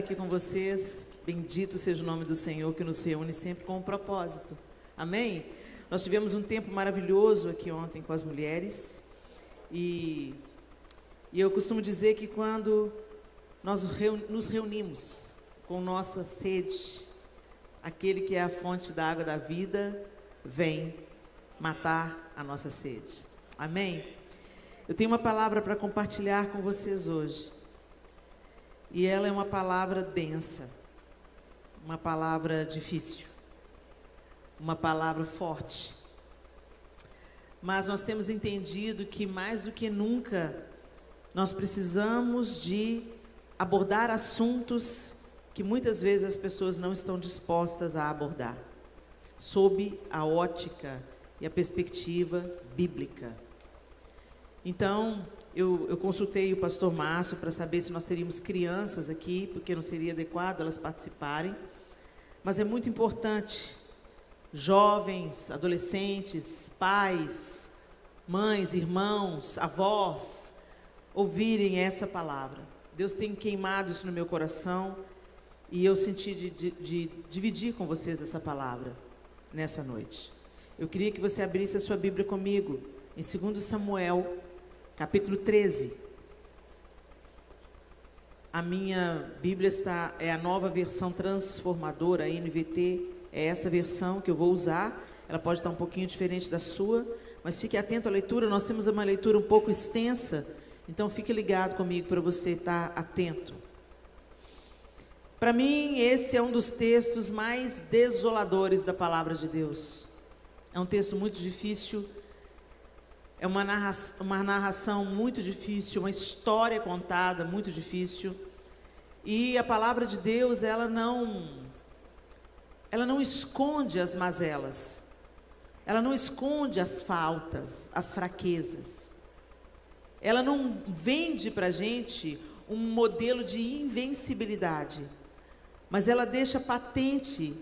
aqui com vocês. Bendito seja o nome do Senhor, que nos reúne sempre com um propósito. Amém? Nós tivemos um tempo maravilhoso aqui ontem com as mulheres. E eu costumo dizer que quando nós nos reunimos com nossa sede, aquele que é a fonte da água da vida, vem matar a nossa sede. Amém? Eu tenho uma palavra para compartilhar com vocês hoje. E ela é uma palavra densa, uma palavra difícil, uma palavra forte. Mas nós temos entendido que mais do que nunca, nós precisamos de abordar assuntos que muitas vezes as pessoas não estão dispostas a abordar, sob a ótica e a perspectiva bíblica. Então, eu consultei o pastor Márcio para saber se nós teríamos crianças aqui, porque não seria adequado elas participarem. Mas é muito importante, jovens, adolescentes, pais, mães, irmãos, avós, ouvirem essa palavra. Deus tem queimado isso no meu coração e eu senti de dividir com vocês essa palavra nessa noite. Eu queria que você abrisse a sua Bíblia comigo, em 2 Samuel, capítulo 13. A minha Bíblia é a nova versão transformadora, a NVT, é essa versão que eu vou usar. Ela pode estar um pouquinho diferente da sua, mas fique atento à leitura. Nós temos uma leitura um pouco extensa, então fique ligado comigo para você estar atento. Para mim, esse é um dos textos mais desoladores da palavra de Deus. É um texto muito difícil. É uma narração muito difícil, uma história contada muito difícil. E a palavra de Deus, ela não esconde as mazelas. Ela não esconde as faltas, as fraquezas. Ela não vende para a gente um modelo de invencibilidade. Mas ela deixa patente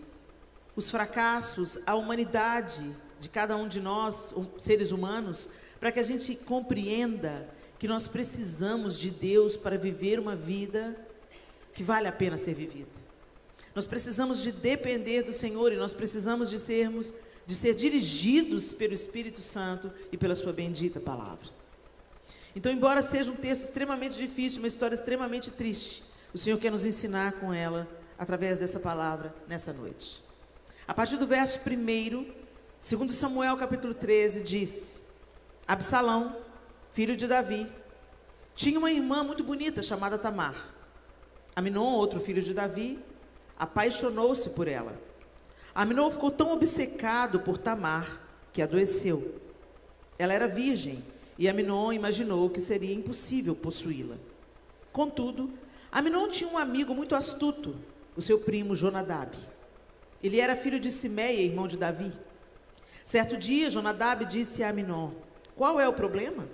os fracassos, a humanidade de cada um de nós, seres humanos, para que a gente compreenda que nós precisamos de Deus para viver uma vida que vale a pena ser vivida. Nós precisamos de depender do Senhor e nós precisamos de ser dirigidos pelo Espírito Santo e pela sua bendita palavra. Então, embora seja um texto extremamente difícil, uma história extremamente triste, o Senhor quer nos ensinar com ela, através dessa palavra, nessa noite. A partir do verso 1, 2 Samuel capítulo 13, diz: Absalão, filho de Davi, tinha uma irmã muito bonita chamada Tamar. Aminon, outro filho de Davi, apaixonou-se por ela. Aminon ficou tão obcecado por Tamar que adoeceu. Ela era virgem e Aminon imaginou que seria impossível possuí-la. Contudo, Aminon tinha um amigo muito astuto, o seu primo Jonadab. Ele era filho de Simeia, irmão de Davi. Certo dia, Jonadab disse a Aminon: Qual é o problema?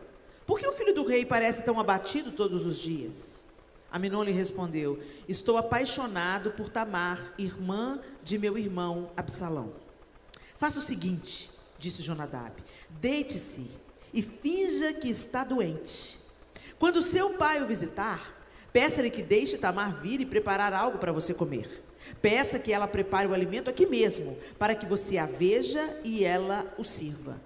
Por que o filho do rei parece tão abatido todos os dias? Aminon lhe respondeu: Estou apaixonado por Tamar, irmã de meu irmão Absalão. Faça o seguinte, disse Jonadab: deite-se e finja que está doente. Quando seu pai o visitar, peça-lhe que deixe Tamar vir e preparar algo para você comer. Peça que ela prepare o alimento aqui mesmo, para que você a veja e ela o sirva.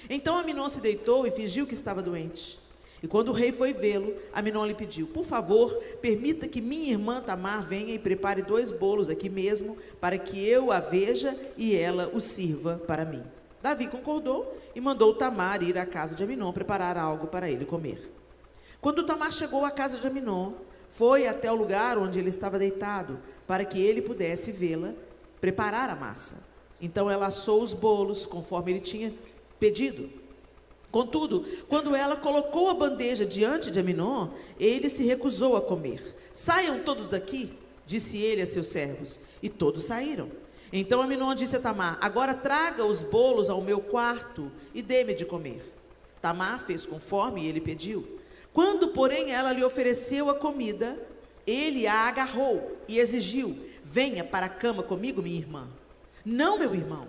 Então Aminon se deitou e fingiu que estava doente. E quando o rei foi vê-lo, Aminon lhe pediu: Por favor, permita que minha irmã Tamar venha e prepare 2 bolos aqui mesmo, para que eu a veja e ela o sirva para mim. Davi concordou e mandou Tamar ir à casa de Aminon preparar algo para ele comer. Quando Tamar chegou à casa de Aminon, foi até o lugar onde ele estava deitado, para que ele pudesse vê-la preparar a massa. Então ela assou os bolos, conforme ele tinha pedido. Contudo, quando ela colocou a bandeja diante de Aminon, ele se recusou a comer. Saiam todos daqui, disse ele a seus servos, e todos saíram. Então Aminon disse a Tamar: Agora traga os bolos ao meu quarto e dê-me de comer. Tamar fez conforme ele pediu. Quando, porém, ela lhe ofereceu a comida, ele a agarrou e exigiu: Venha para a cama comigo, minha irmã. Não, meu irmão,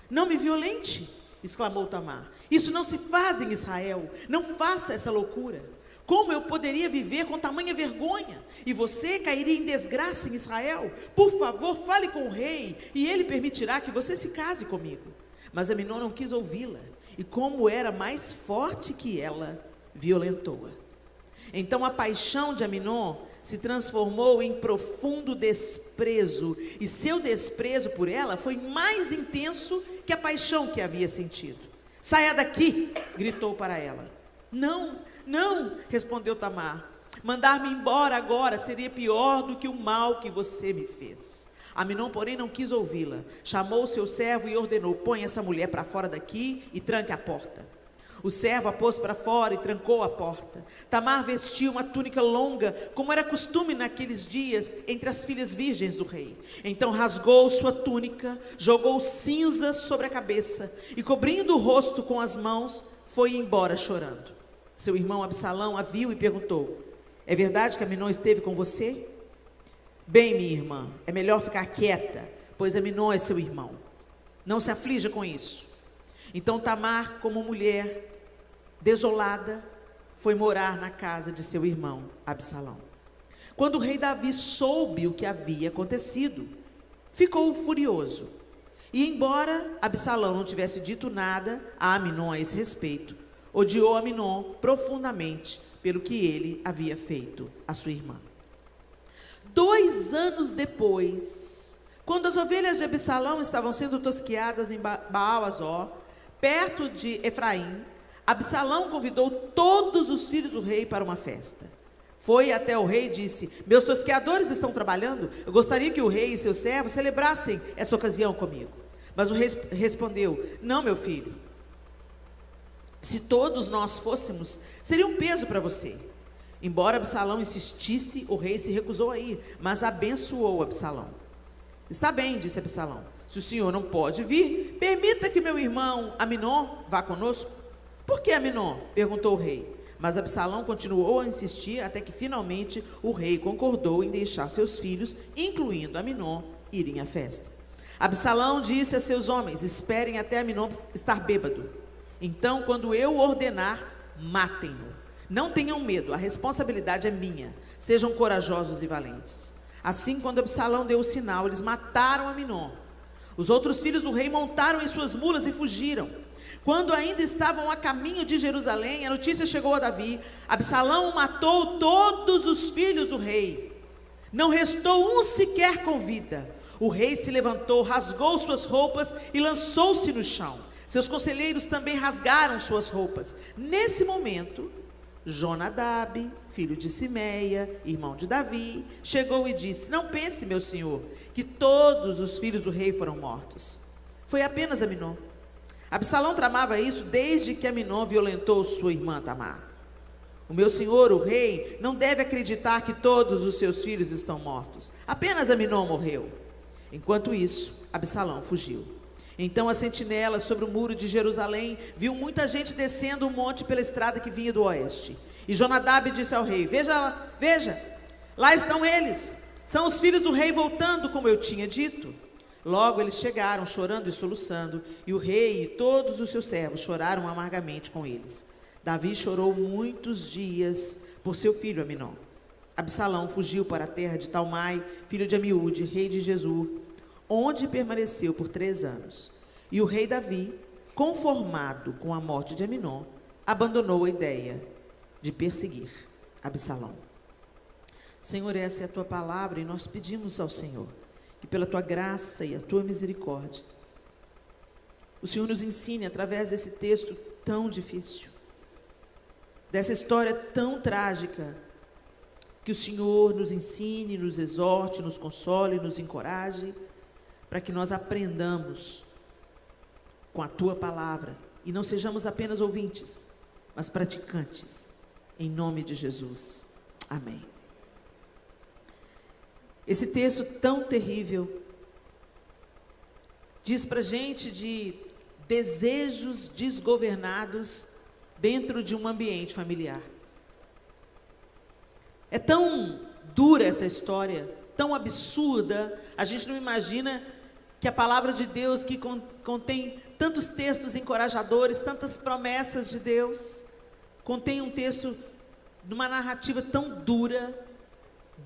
não me violente, exclamou Tamar. Isso não se faz em Israel, não faça essa loucura. Como eu poderia viver com tamanha vergonha? E você cairia em desgraça em Israel? Por favor, fale com o rei, e ele permitirá que você se case comigo. Mas Aminon não quis ouvi-la, e como era mais forte que ela, violentou-a. Então a paixão de Aminon se transformou em profundo desprezo, e seu desprezo por ela foi mais intenso que a paixão que havia sentido. Saia daqui, gritou para ela. Não, não, respondeu Tamar. Mandar-me embora agora seria pior do que o mal que você me fez. Aminon, porém, não quis ouvi-la. Chamou o seu servo e ordenou: põe essa mulher para fora daqui e tranque a porta. O servo a pôs para fora e trancou a porta. Tamar vestia uma túnica longa, como era costume naqueles dias entre as filhas virgens do rei. Então rasgou sua túnica, jogou cinzas sobre a cabeça e, cobrindo o rosto com as mãos, foi embora chorando. Seu irmão Absalão a viu e perguntou: é verdade que Aminon esteve com você? Bem, minha irmã, é melhor ficar quieta, pois Aminon é seu irmão. Não se aflija com isso. Então Tamar, como mulher desolada, foi morar na casa de seu irmão Absalão. Quando o rei Davi soube o que havia acontecido, ficou furioso. E embora Absalão não tivesse dito nada a Aminon a esse respeito, odiou Aminon profundamente pelo que ele havia feito à sua irmã. 2 anos depois, quando as ovelhas de Absalão estavam sendo tosqueadas em Baal-Azor, perto de Efraim, Absalão convidou todos os filhos do rei para uma festa. Foi até o rei e disse: meus tosqueadores estão trabalhando, eu gostaria que o rei e seus servos celebrassem essa ocasião comigo. Mas o rei respondeu: não, meu filho, se todos nós fôssemos, seria um peso para você. Embora Absalão insistisse, o rei se recusou a ir, mas abençoou Absalão. Está bem, disse Absalão, se o senhor não pode vir, permita que meu irmão Aminon vá conosco. Por que Aminon? Perguntou o rei. Mas Absalão continuou a insistir até que finalmente o rei concordou em deixar seus filhos, incluindo Aminon, irem à festa. Absalão disse a seus homens: esperem até Aminon estar bêbado. Então, quando eu ordenar, matem-no. Não tenham medo, a responsabilidade é minha. Sejam corajosos e valentes. Assim, quando Absalão deu o sinal, eles mataram Aminon. Os outros filhos do rei montaram em suas mulas e fugiram. Quando ainda estavam a caminho de Jerusalém, a notícia chegou a Davi: Absalão matou todos os filhos do rei. Não restou um sequer com vida. O rei se levantou, rasgou suas roupas e lançou-se no chão. Seus conselheiros também rasgaram suas roupas. Nesse momento, Jonadab, filho de Simeia, irmão de Davi, chegou e disse: não pense, meu senhor, que todos os filhos do rei foram mortos. Foi apenas Aminon. Absalão tramava isso desde que Aminon violentou sua irmã Tamar. O meu senhor, o rei, não deve acreditar que todos os seus filhos estão mortos. Apenas Aminon morreu. Enquanto isso, Absalão fugiu. Então a sentinela sobre o muro de Jerusalém viu muita gente descendo o monte pela estrada que vinha do oeste. E Jonadab disse ao rei: veja, lá estão eles. São os filhos do rei voltando, como eu tinha dito. Logo eles chegaram, chorando e soluçando, e o rei e todos os seus servos choraram amargamente com eles. Davi chorou muitos dias por seu filho Aminon. Absalão fugiu para a terra de Talmai, filho de Amiúde, rei de Gesur, onde permaneceu por 3 anos. E o rei Davi, conformado com a morte de Aminon, abandonou a ideia de perseguir Absalão. Senhor, essa é a tua palavra, e nós pedimos ao Senhor que pela tua graça e a tua misericórdia, o Senhor nos ensine através desse texto tão difícil, dessa história tão trágica, que o Senhor nos ensine, nos exorte, nos console, nos encoraje, para que nós aprendamos com a tua palavra e não sejamos apenas ouvintes, mas praticantes, em nome de Jesus. Amém. Esse texto tão terrível diz para a gente de desejos desgovernados dentro de um ambiente familiar. É tão dura essa história, tão absurda, a gente não imagina que a palavra de Deus, que contém tantos textos encorajadores, tantas promessas de Deus, contém um texto numa narrativa tão dura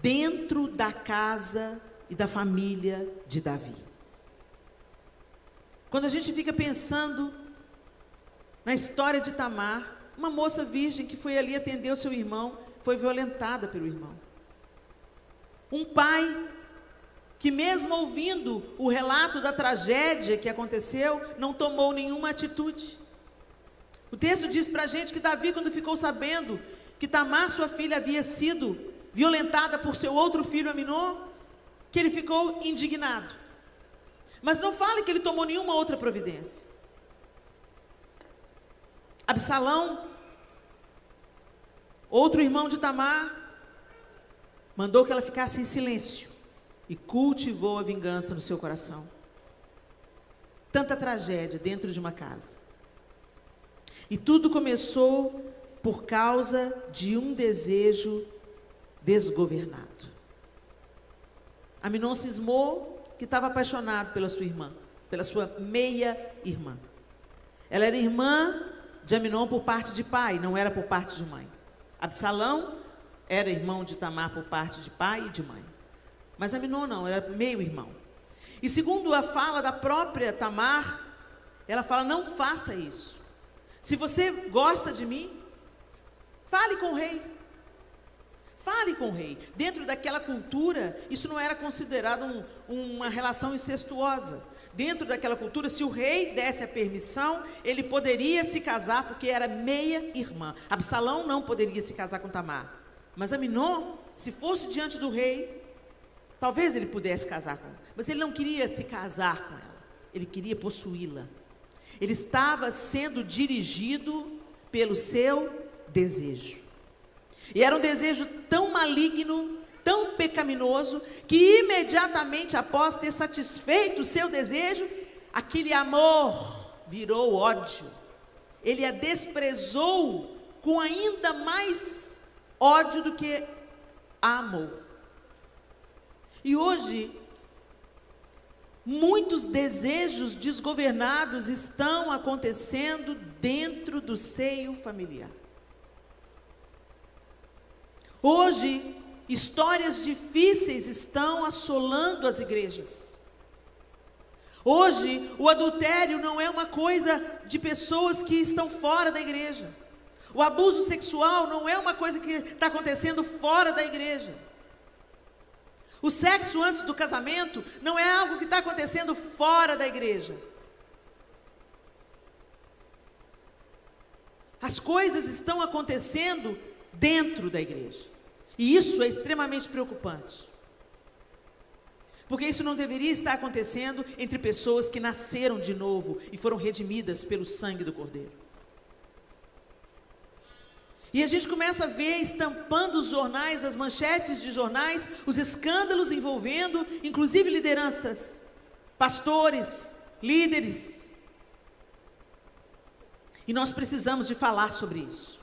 dentro da casa e da família de Davi. Quando a gente fica pensando na história de Tamar, uma moça virgem que foi ali atender o seu irmão, foi violentada pelo irmão. Um pai que, mesmo ouvindo o relato da tragédia que aconteceu, não tomou nenhuma atitude. O texto diz para a gente que Davi, quando ficou sabendo que Tamar, sua filha, havia sido violentada por seu outro filho Aminon, que ele ficou indignado. Mas não fala que ele tomou nenhuma outra providência. Absalão, outro irmão de Tamar, mandou que ela ficasse em silêncio e cultivou a vingança no seu coração. Tanta tragédia dentro de uma casa. E tudo começou por causa de um desejo desgovernado. Aminon cismou que estava apaixonado pela sua irmã, pela sua meia-irmã. Ela era irmã de Aminon por parte de pai, não era por parte de mãe. Absalão era irmão de Tamar por parte de pai e de mãe. Mas Aminon não, era meio-irmão. E segundo a fala da própria Tamar, ela fala: não faça isso. Se você gosta de mim, fale com o rei. Fale com o rei. Dentro daquela cultura, isso não era considerado uma relação incestuosa. Dentro daquela cultura, se o rei desse a permissão, ele poderia se casar, porque era meia-irmã. Absalão não poderia se casar com Tamar. Mas Aminon, se fosse diante do rei, talvez ele pudesse casar com ela. Mas ele não queria se casar com ela. Ele queria possuí-la. Ele estava sendo dirigido pelo seu desejo. E era um desejo tão maligno, tão pecaminoso, que imediatamente após ter satisfeito o seu desejo, aquele amor virou ódio. Ele a desprezou com ainda mais ódio do que a amou. E hoje, muitos desejos desgovernados estão acontecendo dentro do seio familiar. Hoje, histórias difíceis estão assolando as igrejas. Hoje, o adultério não é uma coisa de pessoas que estão fora da igreja. O abuso sexual não é uma coisa que está acontecendo fora da igreja. O sexo antes do casamento não é algo que está acontecendo fora da igreja. As coisas estão acontecendo dentro da igreja. E isso é extremamente preocupante. Porque isso não deveria estar acontecendo entre pessoas que nasceram de novo e foram redimidas pelo sangue do Cordeiro. E a gente começa a ver estampando os jornais, as manchetes de jornais, os escândalos envolvendo, inclusive lideranças, pastores, líderes. E nós precisamos de falar sobre isso.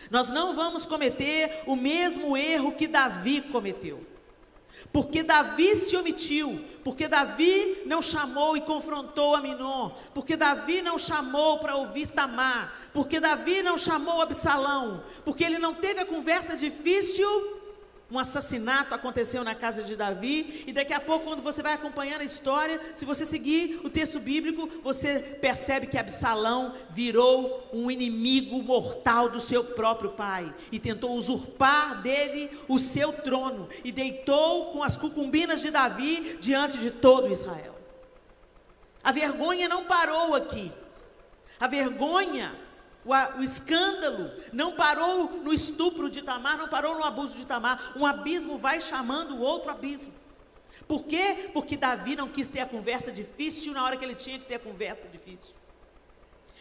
Nós não vamos cometer o mesmo erro que Davi cometeu. Porque Davi se omitiu, porque Davi não chamou e confrontou Aminon, porque Davi não chamou para ouvir Tamar, porque Davi não chamou Absalão, porque ele não teve a conversa difícil. Um assassinato aconteceu na casa de Davi, e daqui a pouco, quando você vai acompanhando a história, se você seguir o texto bíblico, você percebe que Absalão virou um inimigo mortal do seu próprio pai, e tentou usurpar dele o seu trono, e deitou com as concubinas de Davi diante de todo Israel. A vergonha não parou aqui. A vergonha, o escândalo não parou no estupro de Tamar, não parou no abuso de Tamar. Um abismo vai chamando o outro abismo. Por quê? Porque Davi não quis ter a conversa difícil na hora que ele tinha que ter a conversa difícil.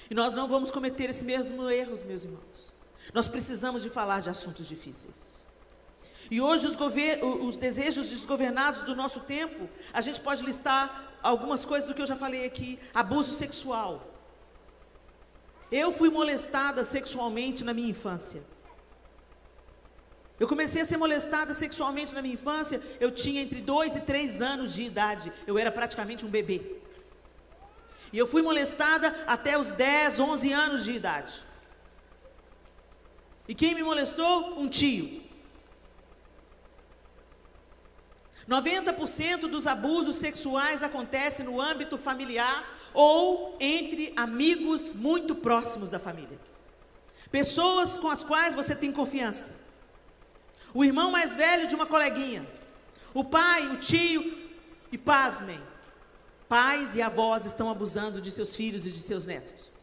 E nós não vamos cometer esse mesmo erro, meus irmãos. Nós precisamos de falar de assuntos difíceis. E hoje os desejos desgovernados do nosso tempo, a gente pode listar algumas coisas do que eu já falei aqui. Abuso sexual. Eu fui molestada sexualmente na minha infância. Eu comecei a ser molestada sexualmente na minha infância, eu tinha entre 2 e 3 anos de idade, eu era praticamente um bebê. E eu fui molestada até os 10, 11 anos de idade. E quem me molestou? Um tio. 90% dos abusos sexuais acontecem no âmbito familiar ou entre amigos muito próximos da família. Pessoas com as quais você tem confiança. O irmão mais velho de uma coleguinha. O pai, o tio. E pasmem, pais e avós estão abusando de seus filhos e de seus netos.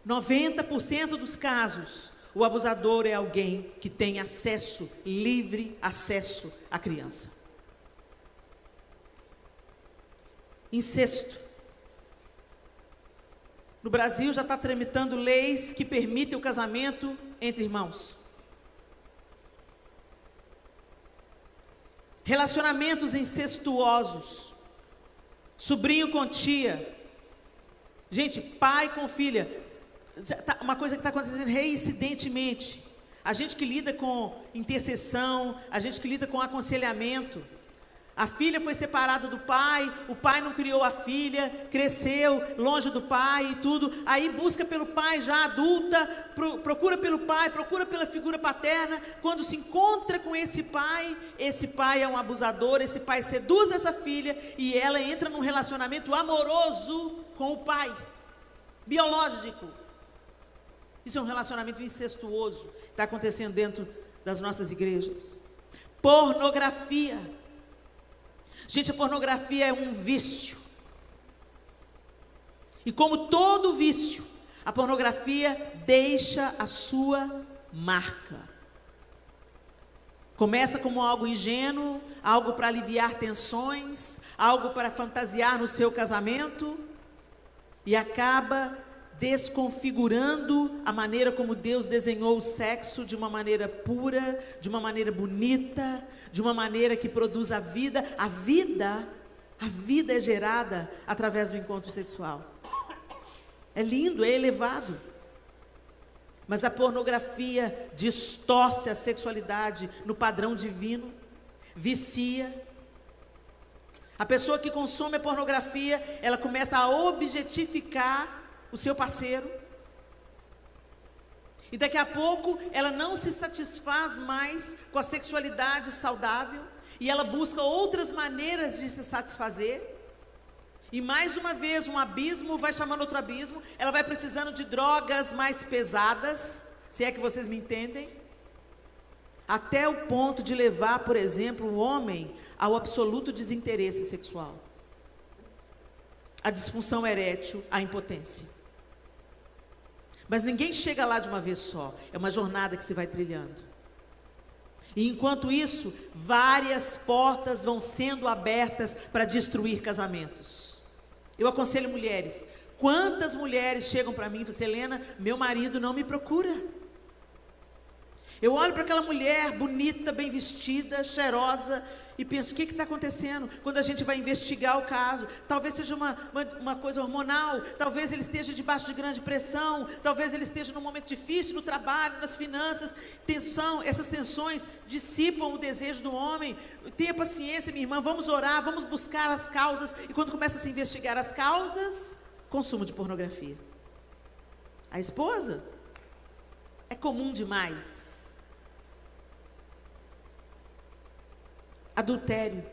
« 90% dos casos, o abusador é alguém que tem acesso, livre acesso à criança. Incesto. No Brasil já está tramitando leis que permitem o casamento entre irmãos. Relacionamentos incestuosos. Sobrinho com tia. Gente, pai com filha. Uma coisa que está acontecendo reincidentemente. A gente que lida com intercessão, a gente que lida com aconselhamento. A filha foi separada do pai, o pai não criou a filha, cresceu longe do pai e tudo. Aí busca pelo pai já adulta, procura pelo pai, procura pela figura paterna. Quando se encontra com esse pai é um abusador, esse pai seduz essa filha e ela entra num relacionamento amoroso com o pai, biológico. Isso é um relacionamento incestuoso, está acontecendo dentro das nossas igrejas. Pornografia. Gente, a pornografia é um vício. E como todo vício, a pornografia deixa a sua marca. Começa como algo ingênuo, algo para aliviar tensões, algo para fantasiar no seu casamento, e acaba desconfigurando a maneira como Deus desenhou o sexo de uma maneira pura, de uma maneira bonita, de uma maneira que produz a vida. A vida é gerada através do encontro sexual. É lindo, é elevado. Mas a pornografia distorce a sexualidade no padrão divino, vicia. A pessoa que consome a pornografia, ela começa a objetificar o seu parceiro, e daqui a pouco ela não se satisfaz mais com a sexualidade saudável, e ela busca outras maneiras de se satisfazer, e mais uma vez um abismo vai chamando outro abismo, ela vai precisando de drogas mais pesadas, se é que vocês me entendem, até o ponto de levar, por exemplo, o homem ao absoluto desinteresse sexual, a disfunção erétil, a impotência. Mas ninguém chega lá de uma vez só, é uma jornada que se vai trilhando. E enquanto isso, várias portas vão sendo abertas para destruir casamentos. Eu aconselho mulheres, quantas mulheres chegam para mim e falam assim: Helena, meu marido não me procura. Eu olho para aquela mulher bonita, bem vestida, cheirosa, e penso, o que está acontecendo? Quando a gente vai investigar o caso, talvez seja uma coisa hormonal, talvez ele esteja debaixo de grande pressão, talvez ele esteja num momento difícil no trabalho, nas finanças, tensão, essas tensões dissipam o desejo do homem. Tenha paciência, minha irmã, vamos orar, vamos buscar as causas, e quando começa a se investigar as causas, consumo de pornografia. A esposa é comum demais. Adultério.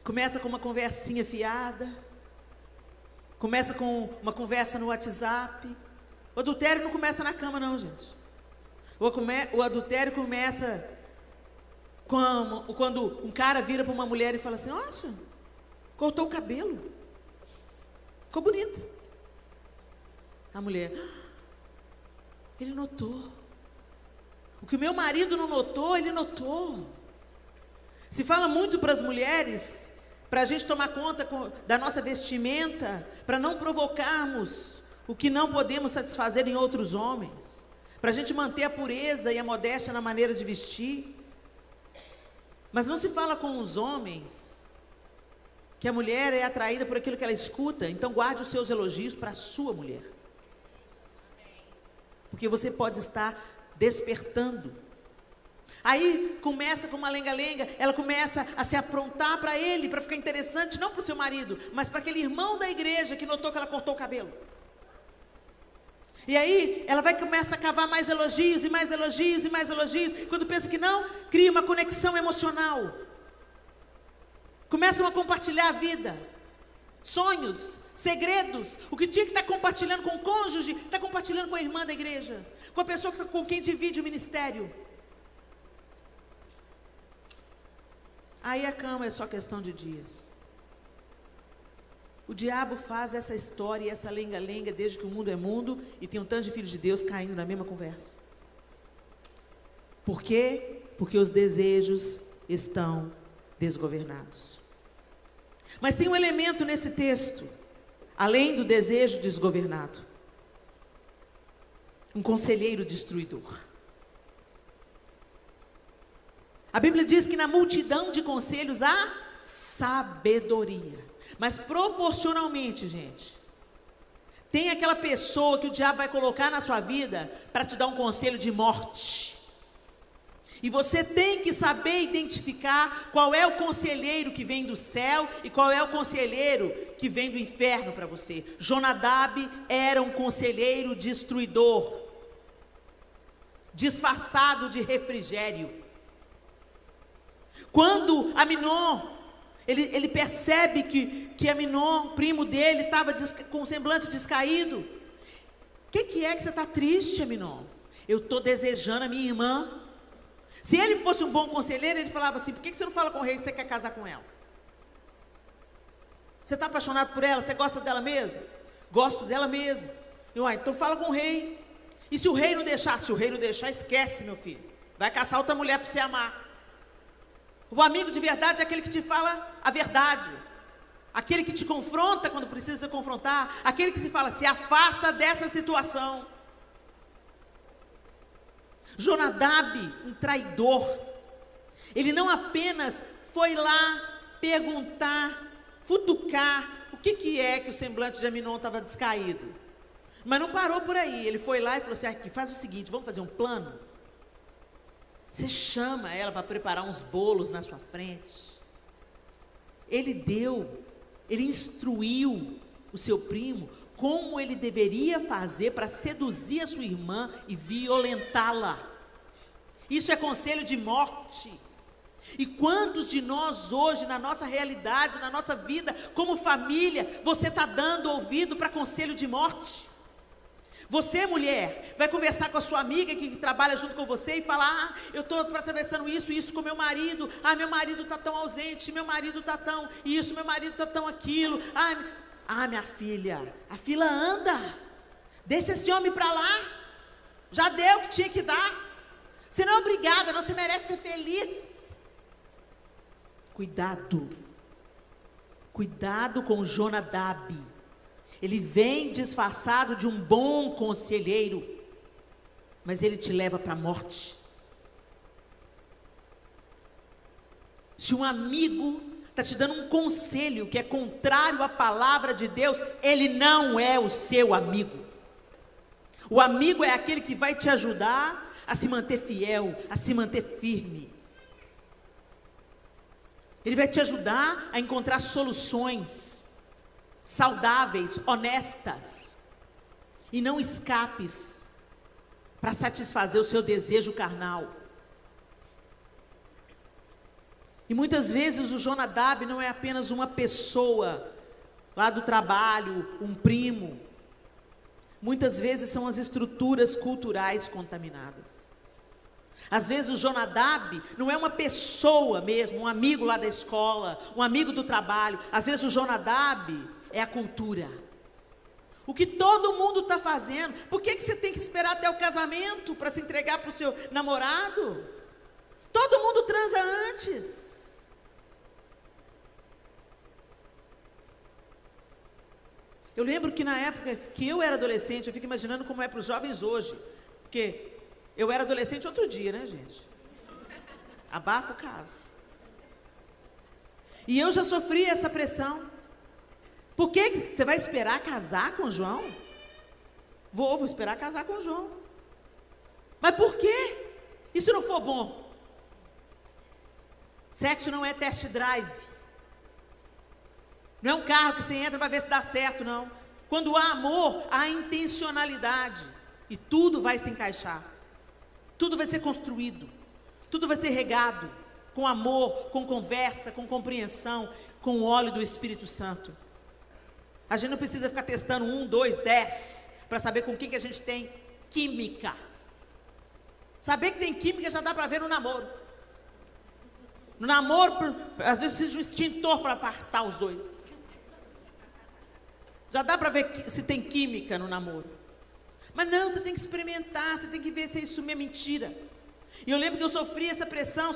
Começa com uma conversinha fiada, começa com uma conversa no WhatsApp. O adultério não começa na cama não, gente. O adultério começa quando um cara vira para uma mulher e fala assim: nossa, cortou o cabelo, ficou bonita. A mulher: ele notou. O que o meu marido não notou, ele notou. Se fala muito para as mulheres, para a gente tomar conta da nossa vestimenta, para não provocarmos o que não podemos satisfazer em outros homens, para a gente manter a pureza e a modéstia na maneira de vestir. Mas não se fala com os homens que a mulher é atraída por aquilo que ela escuta, então guarde os seus elogios para a sua mulher. Porque você pode estar despertando Aí começa com uma lenga-lenga, ela começa a se aprontar para ele, para ficar interessante, não para o seu marido, mas para aquele irmão da igreja que notou que ela cortou o cabelo. E aí ela vai começar a cavar mais elogios e mais elogios e mais elogios. Quando pensa que não, cria uma conexão emocional. Começam a compartilhar a vida, sonhos, segredos. O que tinha que estar compartilhando com o cônjuge, está compartilhando com a irmã da igreja, com a pessoa com quem divide o ministério. Aí a cama é só questão de dias. O diabo faz essa história e essa lenga-lenga desde que o mundo é mundo, e tem um tanto de filhos de Deus caindo na mesma conversa. Por quê? Porque os desejos estão desgovernados. Mas tem um elemento nesse texto, além do desejo desgovernado: um conselheiro destruidor. A Bíblia diz que na multidão de conselhos há sabedoria. Mas proporcionalmente, gente, tem aquela pessoa que o diabo vai colocar na sua vida para te dar um conselho de morte. E você tem que saber identificar qual é o conselheiro que vem do céu e qual é o conselheiro que vem do inferno para você. Jonadab era um conselheiro destruidor, disfarçado de refrigério. Quando Aminon, ele percebe que Aminon, primo dele, estava com o semblante descaído. O que é que você está triste, Aminon? Eu estou desejando a minha irmã. Se ele fosse um bom conselheiro, ele falava assim: por que você não fala com o rei que você quer casar com ela? Você está apaixonado por ela? Você gosta dela mesmo? Gosto dela mesmo. Então fala com o rei. E se o rei não deixar? Se o rei não deixar, esquece, meu filho. Vai caçar outra mulher para você amar. O amigo de verdade é aquele que te fala a verdade, aquele que te confronta quando precisa se confrontar, aquele que se fala: se afasta dessa situação. Jonadab, um traidor, ele não apenas foi lá perguntar, futucar o que é que o semblante de Aminon estava descaído, mas não parou por aí. Ele foi lá e falou assim: aqui, faz o seguinte, vamos fazer um plano. Você chama ela para preparar uns bolos na sua frente. Ele instruiu o seu primo como ele deveria fazer para seduzir a sua irmã e violentá-la. Isso é conselho de morte. E quantos de nós hoje, na nossa realidade, na nossa vida, como família, você está dando ouvido para conselho de morte? Você, mulher, vai conversar com a sua amiga que trabalha junto com você e falar: eu estou atravessando isso com meu marido. Meu marido está tão ausente, meu marido está tão isso, meu marido está tão aquilo. Minha filha, a fila anda. Deixa esse homem para lá. Já deu o que tinha que dar. Você não é obrigada, não, você merece ser feliz. Cuidado. Cuidado com Jonadab. Ele vem disfarçado de um bom conselheiro, mas ele te leva para a morte. Se um amigo está te dando um conselho que é contrário à palavra de Deus, ele não é o seu amigo. O amigo é aquele que vai te ajudar a se manter fiel, a se manter firme. Ele vai te ajudar a encontrar soluções saudáveis, honestas, e não escapes para satisfazer o seu desejo carnal. E muitas vezes o Jonadab não é apenas uma pessoa lá do trabalho, um primo. Muitas vezes são as estruturas culturais contaminadas. Às vezes o Jonadab não é uma pessoa mesmo, um amigo lá da escola, um amigo do trabalho. Às vezes o Jonadab é a cultura. O que todo mundo está fazendo. Por que você tem que esperar até o casamento para se entregar para o seu namorado? Todo mundo transa antes. Eu lembro que na época que eu era adolescente, eu fico imaginando como é para os jovens hoje. Porque eu era adolescente outro dia, né, gente? Abafa o caso. E eu já sofri essa pressão. Por que você vai esperar casar com o João? Vou esperar casar com o João. Mas por quê? E se não for bom? Sexo não é test drive. Não é um carro que você entra para ver se dá certo, não. Quando há amor, há intencionalidade. E tudo vai se encaixar. Tudo vai ser construído. Tudo vai ser regado. Com amor, com conversa, com compreensão, com o óleo do Espírito Santo. A gente não precisa ficar testando 1, 2, 10, para saber com quem que a gente tem química. Saber que tem química já dá para ver no namoro. No namoro, às vezes precisa de um extintor para apartar os dois. Já dá para ver se tem química no namoro. Mas não, você tem que experimentar, você tem que ver se isso mesmo é mentira. E eu lembro que eu sofri essa pressão.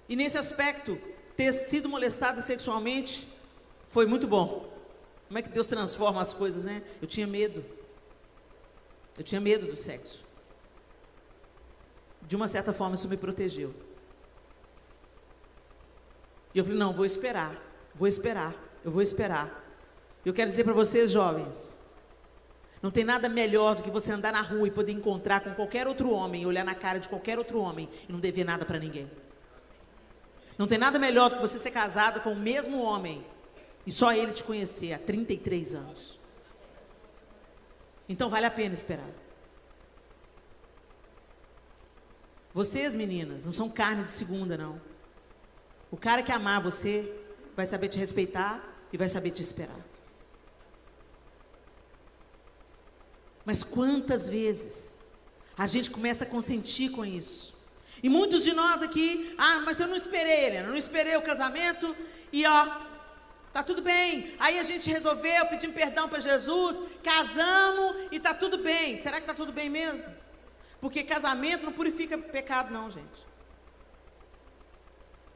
E nesse aspecto, ter sido molestada sexualmente foi muito bom. Como é que Deus transforma as coisas, né? Eu tinha medo. Eu tinha medo do sexo. De uma certa forma, isso me protegeu. E eu falei, não, vou esperar. Eu quero dizer para vocês, jovens, não tem nada melhor do que você andar na rua e poder encontrar com qualquer outro homem, olhar na cara de qualquer outro homem e não dever nada para ninguém. Não tem nada melhor do que você ser casado com o mesmo homem e só ele te conhecer há 33 anos. Então vale a pena esperar. Vocês, meninas, não são carne de segunda, não. O cara que amar você vai saber te respeitar e vai saber te esperar. Mas quantas vezes a gente começa a consentir com isso? E muitos de nós aqui, mas eu não esperei, Helena, não esperei o casamento e tá tudo bem. Aí a gente resolveu, pedimos perdão para Jesus, casamos e tá tudo bem. Será que tá tudo bem mesmo? Porque casamento não purifica pecado, não, gente.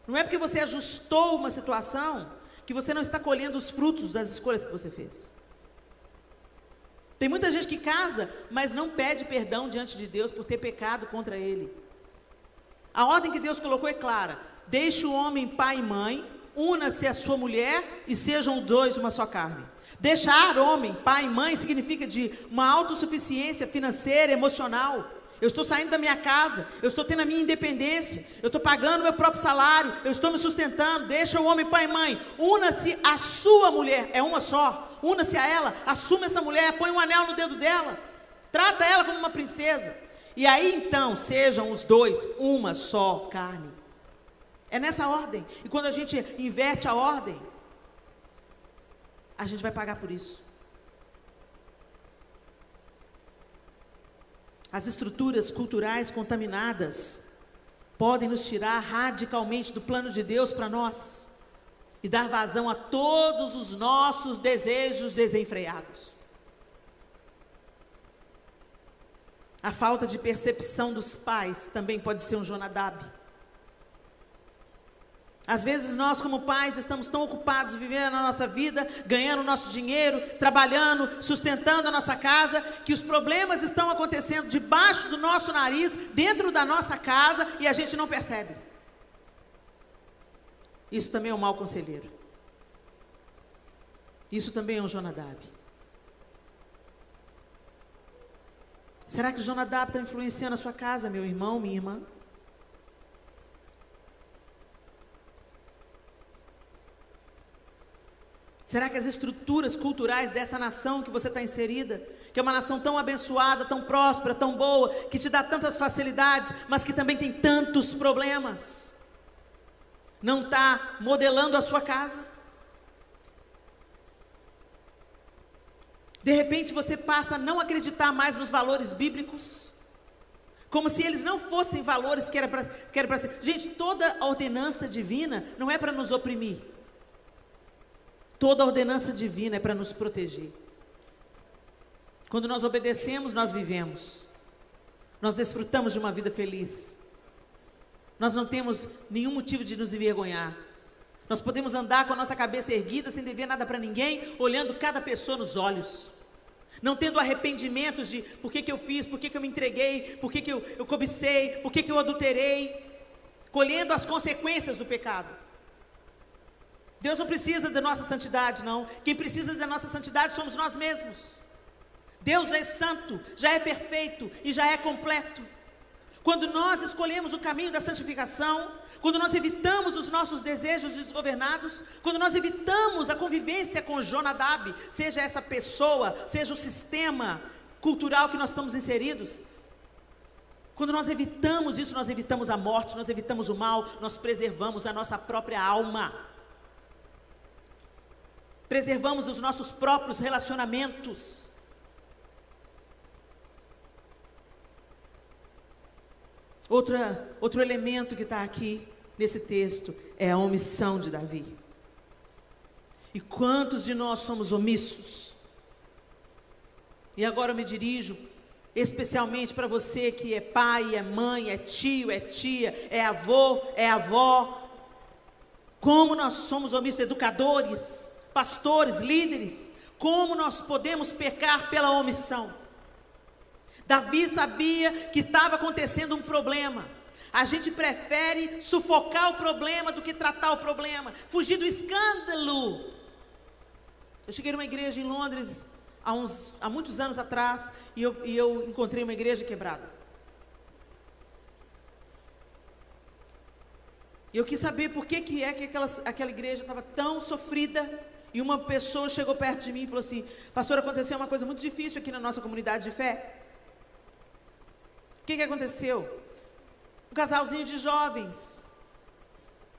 Não é porque você ajustou uma situação que você não está colhendo os frutos das escolhas que você fez. Tem muita gente que casa, mas não pede perdão diante de Deus por ter pecado contra Ele. A ordem que Deus colocou é clara: deixe o homem pai e mãe, una-se a sua mulher e sejam os dois uma só carne. Deixar homem, pai e mãe significa de uma autossuficiência financeira, emocional. Eu estou saindo da minha casa, eu estou tendo a minha independência, eu estou pagando meu próprio salário, eu estou me sustentando. Deixa o homem pai e mãe, una-se a sua mulher, é uma só, una-se a ela, assume essa mulher, põe um anel no dedo dela, trata ela como uma princesa, e aí então sejam os dois uma só carne. É nessa ordem. E quando a gente inverte a ordem, a gente vai pagar por isso. As estruturas culturais contaminadas podem nos tirar radicalmente do plano de Deus para nós e dar vazão a todos os nossos desejos desenfreados. A falta de percepção dos pais também pode ser um Jonadab. Às vezes nós, como pais, estamos tão ocupados vivendo a nossa vida, ganhando o nosso dinheiro, trabalhando, sustentando a nossa casa, que os problemas estão acontecendo debaixo do nosso nariz, dentro da nossa casa, e a gente não percebe. Isso também é um mau conselheiro. Isso também é um Jonadab. Será que o Jonadab está influenciando a sua casa, meu irmão, minha irmã? Será que as estruturas culturais dessa nação que você está inserida, que é uma nação tão abençoada, tão próspera, tão boa, que te dá tantas facilidades, mas que também tem tantos problemas, não está modelando a sua casa? De repente você passa a não acreditar mais nos valores bíblicos, como se eles não fossem valores que era para ser. Gente, toda a ordenança divina não é para nos oprimir. Toda a ordenança divina é para nos proteger. Quando nós obedecemos, nós vivemos. Nós desfrutamos de uma vida feliz. Nós não temos nenhum motivo de nos envergonhar. Nós podemos andar com a nossa cabeça erguida, sem dever nada para ninguém, olhando cada pessoa nos olhos. Não tendo arrependimentos de por que eu fiz, por que eu me entreguei, por que eu cobicei, por que eu adulterei. Colhendo as consequências do pecado. Deus não precisa da nossa santidade, não. Quem precisa da nossa santidade somos nós mesmos. Deus já é santo, já é perfeito e já é completo. quando nós escolhemos o caminho da santificação, quando nós evitamos os nossos desejos desgovernados, quando nós evitamos a convivência com Jonadab, seja essa pessoa, seja o sistema cultural que nós estamos inseridos, quando nós evitamos isso, nós evitamos a morte, nós evitamos o mal, nós preservamos a nossa própria alma, preservamos os nossos próprios relacionamentos. Outro elemento que está aqui nesse texto é a omissão de Davi. E quantos de nós somos omissos? E agora eu me dirijo especialmente para você que é pai, é mãe, é tio, é tia, é avô, é avó. Como nós somos omissos, educadores, pastores, líderes. Como nós podemos pecar pela omissão? Davi sabia que estava acontecendo um problema. A gente prefere sufocar o problema do que tratar o problema, fugir do escândalo. Eu cheguei numa igreja em Londres há muitos anos atrás e eu encontrei uma igreja quebrada. Eu quis saber por que aquela igreja estava tão sofrida. E uma pessoa chegou perto de mim e falou assim: pastor, aconteceu uma coisa muito difícil aqui na nossa comunidade de fé. O que aconteceu? Um casalzinho de jovens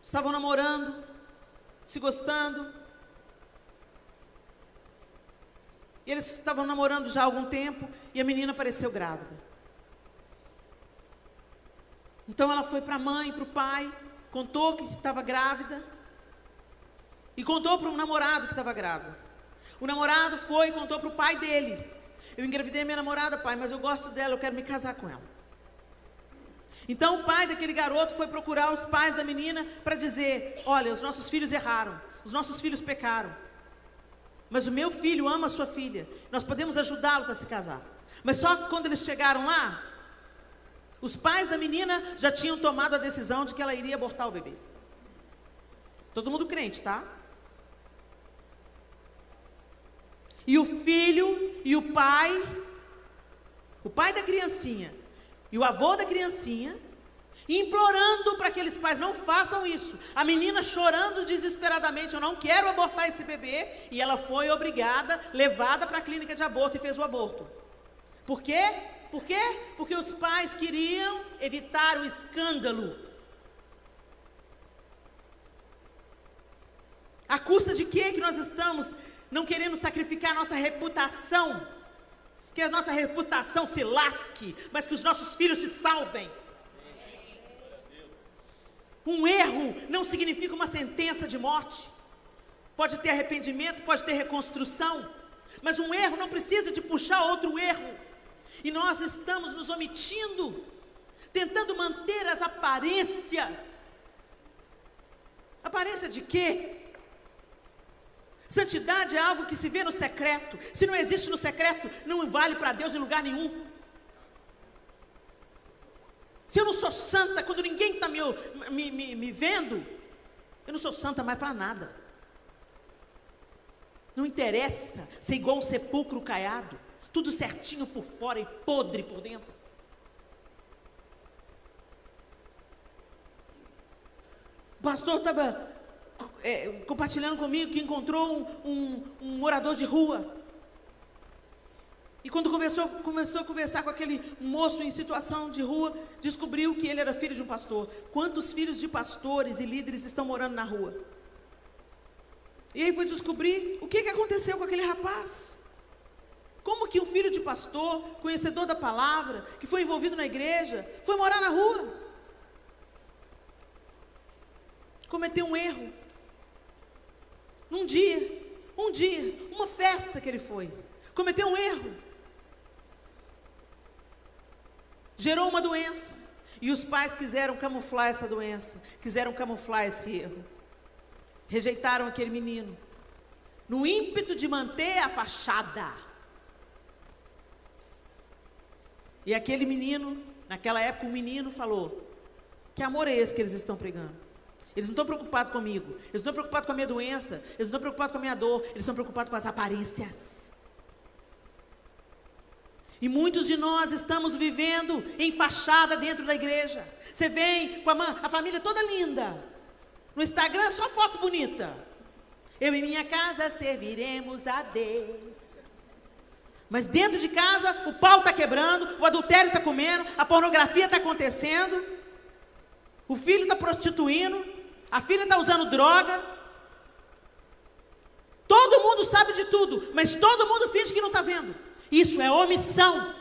estavam namorando, se gostando, e eles estavam namorando já há algum tempo, e a menina apareceu grávida. Então ela foi para a mãe, para o pai, contou que estava grávida, e contou para o namorado que estava grávida. O namorado foi e contou para o pai dele: eu engravidei minha namorada, pai, mas eu gosto dela, eu quero me casar com ela. Então o pai daquele garoto foi procurar os pais da menina para dizer: olha, os nossos filhos erraram, os nossos filhos pecaram, mas o meu filho ama a sua filha, nós podemos ajudá-los a se casar. Mas só que quando eles chegaram lá, os pais da menina já tinham tomado a decisão de que ela iria abortar o bebê. Todo mundo crente, tá? E o filho e o pai da criancinha e o avô da criancinha, implorando para que aqueles pais não façam isso. A menina chorando desesperadamente: eu não quero abortar esse bebê. E ela foi obrigada, levada para a clínica de aborto e fez o aborto. Por quê? Por quê? Porque os pais queriam evitar o escândalo. À custa de quê que nós estamos não querendo sacrificar a nossa reputação? Que a nossa reputação se lasque, mas que os nossos filhos se salvem. Um erro não significa uma sentença de morte. Pode ter arrependimento, pode ter reconstrução, mas um erro não precisa de puxar outro erro. E nós estamos nos omitindo, tentando manter as aparências. Aparência de quê? Santidade é algo que se vê no secreto. Se não existe no secreto, não vale para Deus em lugar nenhum. Se eu não sou santa, quando ninguém está me vendo, eu não sou santa mais para nada. Não interessa ser igual um sepulcro caiado, tudo certinho por fora e podre por dentro. O pastor estava compartilhando comigo que encontrou um morador de rua. E quando começou a conversar com aquele moço em situação de rua, descobriu que ele era filho de um pastor. Quantos filhos de pastores e líderes estão morando na rua? E aí foi descobrir o que aconteceu com aquele rapaz. Como que um filho de pastor, conhecedor da palavra, que foi envolvido na igreja, foi morar na rua? Cometeu um erro. Um dia, uma festa que ele foi, cometeu um erro, gerou uma doença, e os pais quiseram camuflar essa doença, quiseram camuflar esse erro, rejeitaram aquele menino, no ímpeto de manter a fachada. E aquele menino, naquela época o menino falou: que amor é esse que eles estão pregando? Eles não estão preocupados comigo, eles não estão preocupados com a minha doença, eles não estão preocupados com a minha dor, eles estão preocupados com as aparências. E muitos de nós estamos vivendo em fachada dentro da igreja. Você vem com a família toda linda. No Instagram só foto bonita. Eu e minha casa serviremos a Deus. Mas dentro de casa o pau está quebrando, o adultério está comendo, a pornografia está acontecendo, o filho está prostituindo, a filha está usando droga. Todo mundo sabe de tudo, mas todo mundo finge que não está vendo. Isso é omissão.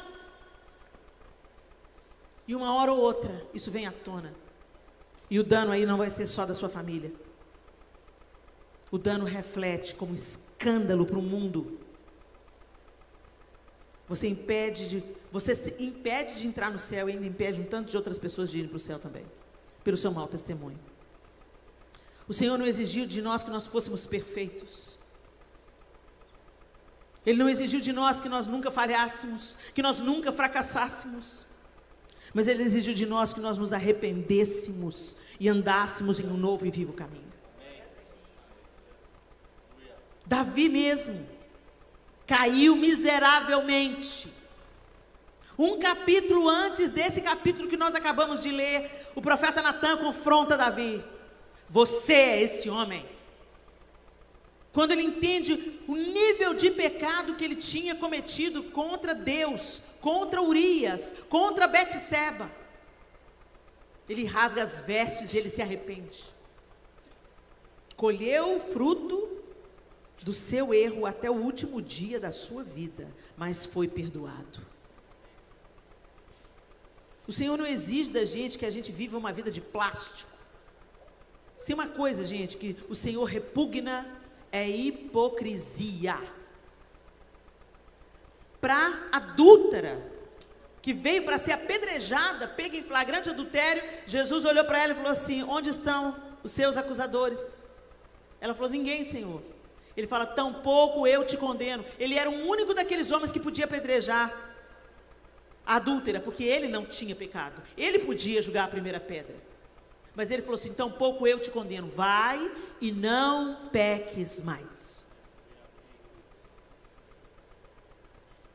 E uma hora ou outra isso vem à tona. E o dano aí não vai ser só da sua família. O dano reflete como escândalo para o mundo. Você se impede de entrar no céu e ainda impede um tanto de outras pessoas de irem para o céu também, pelo seu mau testemunho. O Senhor não exigiu de nós que nós fôssemos perfeitos. Ele não exigiu de nós que nós nunca falhássemos, que nós nunca fracassássemos. Mas Ele exigiu de nós que nós nos arrependêssemos e andássemos em um novo e vivo caminho. Davi mesmo caiu miseravelmente. Um capítulo antes desse capítulo que nós acabamos de ler, o profeta Natan confronta Davi. Você é esse homem. Quando ele entende o nível de pecado que ele tinha cometido contra Deus, contra Urias, contra Betseba, ele rasga as vestes e ele se arrepende. Colheu o fruto do seu erro até o último dia da sua vida, mas foi perdoado. O Senhor não exige da gente que a gente viva uma vida de plástico. Se tem uma coisa, gente, que o Senhor repugna, é hipocrisia. Para adúltera, que veio para ser apedrejada, pega em flagrante adultério, Jesus olhou para ela e falou assim: onde estão os seus acusadores? Ela falou: ninguém, Senhor. Ele fala: tampouco eu te condeno. Ele era o único daqueles homens que podia apedrejar a adúltera, porque ele não tinha pecado. Ele podia jogar a primeira pedra. Mas ele falou assim: tampouco eu te condeno. Vai e não peques mais.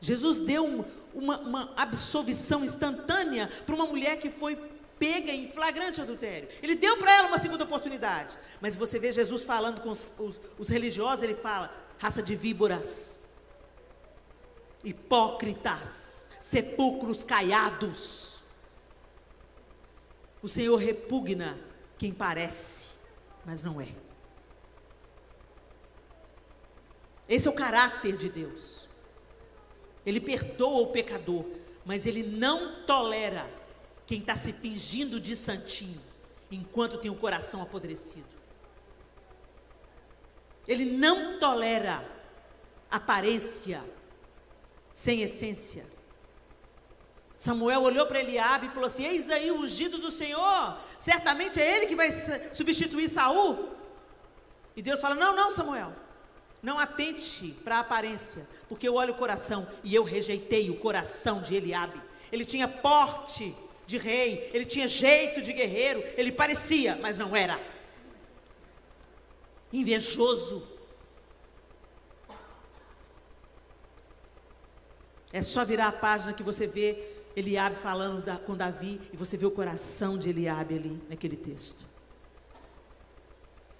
Jesus deu uma absolvição instantânea para uma mulher que foi pega em flagrante adultério. Ele deu para ela uma segunda oportunidade. Mas você vê Jesus falando com os religiosos, ele fala: raça de víboras, hipócritas, sepulcros caiados. O Senhor repugna quem parece, mas não é. Esse é o caráter de Deus. Ele perdoa o pecador, mas Ele não tolera quem está se fingindo de santinho, enquanto tem o coração apodrecido. Ele não tolera aparência sem essência. Samuel olhou para Eliabe e falou assim: eis aí o ungido do Senhor, certamente é ele que vai substituir Saul. E Deus fala: não, Samuel, não atente para a aparência, porque eu olho o coração, e eu rejeitei o coração de Eliabe. Ele tinha porte de rei, ele tinha jeito de guerreiro, ele parecia, mas não era. Invejoso. É só virar a página que você vê Eliabe falando com Davi, e você vê o coração de Eliabe ali naquele texto.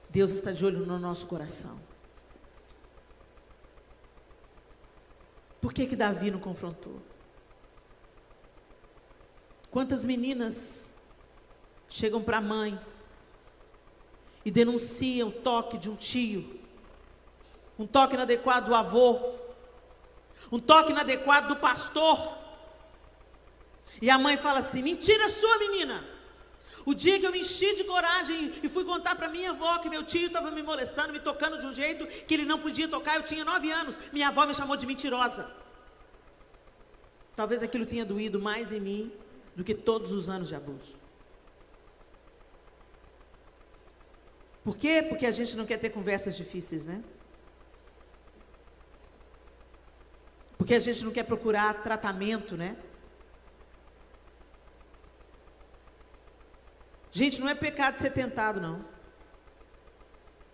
Deus está de olho no nosso coração. Por que Davi não confrontou? Quantas meninas chegam para a mãe e denunciam o toque de um tio, um toque inadequado do avô, um toque inadequado do pastor, e a mãe fala assim: mentira sua, menina. O dia que eu me enchi de coragem e fui contar para minha avó que meu tio estava me molestando, me tocando de um jeito que ele não podia tocar, eu tinha 9 anos, minha avó me chamou de mentirosa. Talvez aquilo tenha doído mais em mim do que todos os anos de abuso. Por quê? Porque a gente não quer ter conversas difíceis, né? Porque a gente não quer procurar tratamento, né? Gente, não é pecado ser tentado, não.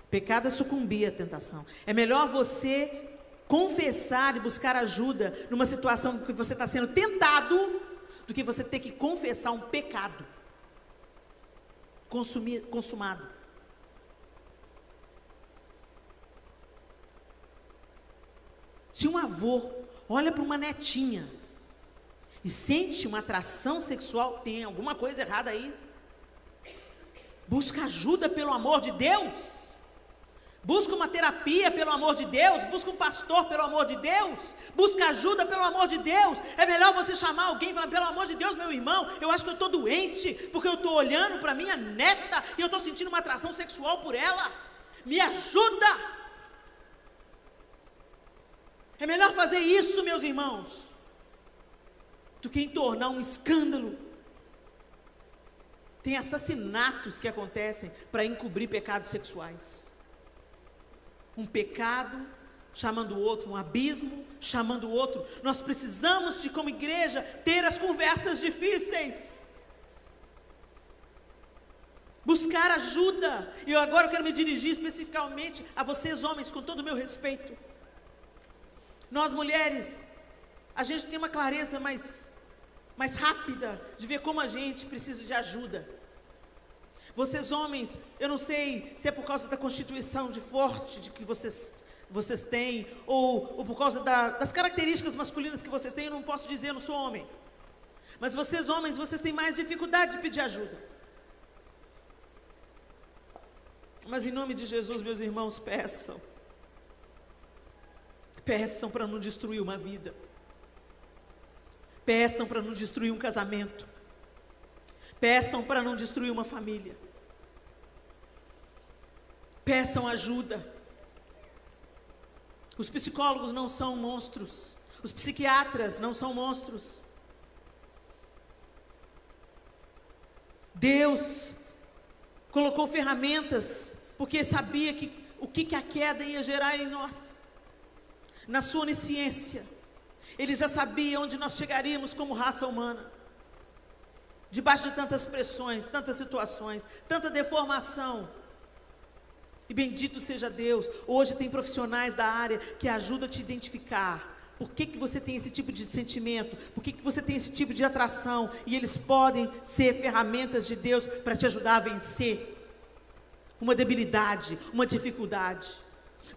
Pecado é sucumbir à tentação. É melhor você confessar e buscar ajuda numa situação que você está sendo tentado, do que você ter que confessar um pecado consumado. Se um avô olha para uma netinha e sente uma atração sexual, tem alguma coisa errada aí. Busca ajuda pelo amor de Deus. Busca uma terapia pelo amor de Deus. Busca um pastor pelo amor de Deus. Busca ajuda pelo amor de Deus. É melhor você chamar alguém e falar: pelo amor de Deus, meu irmão, eu acho que eu estou doente, porque eu estou olhando para minha neta e eu estou sentindo uma atração sexual por ela. Me ajuda. É melhor fazer isso, meus irmãos, do que tornar um escândalo. Tem assassinatos que acontecem para encobrir pecados sexuais. Um pecado chamando o outro, um abismo chamando o outro. Nós precisamos de, como igreja, ter as conversas difíceis. Buscar ajuda. E agora eu quero me dirigir especificamente a vocês, homens, com todo o meu respeito. Nós, mulheres, a gente tem uma clareza mais rápida de ver como a gente precisa de ajuda. Vocês, homens, eu não sei se é por causa da constituição de forte de que vocês têm, ou por causa das características masculinas que vocês têm. Eu não posso dizer, eu não sou homem. Mas vocês, homens, vocês têm mais dificuldade de pedir ajuda. Mas em nome de Jesus, meus irmãos, peçam. Peçam para não destruir uma vida. Peçam para não destruir um casamento. Peçam para não destruir uma família. Peçam ajuda. Os psicólogos não são monstros. Os psiquiatras não são monstros. Deus colocou ferramentas porque sabia o que a queda ia gerar em nós. Na sua onisciência, Ele já sabia onde nós chegaríamos como raça humana. Debaixo de tantas pressões, tantas situações, tanta deformação. E bendito seja Deus, hoje tem profissionais da área que ajudam a te identificar. Por que você tem esse tipo de sentimento? Por que você tem esse tipo de atração? E eles podem ser ferramentas de Deus para te ajudar a vencer uma debilidade, uma dificuldade.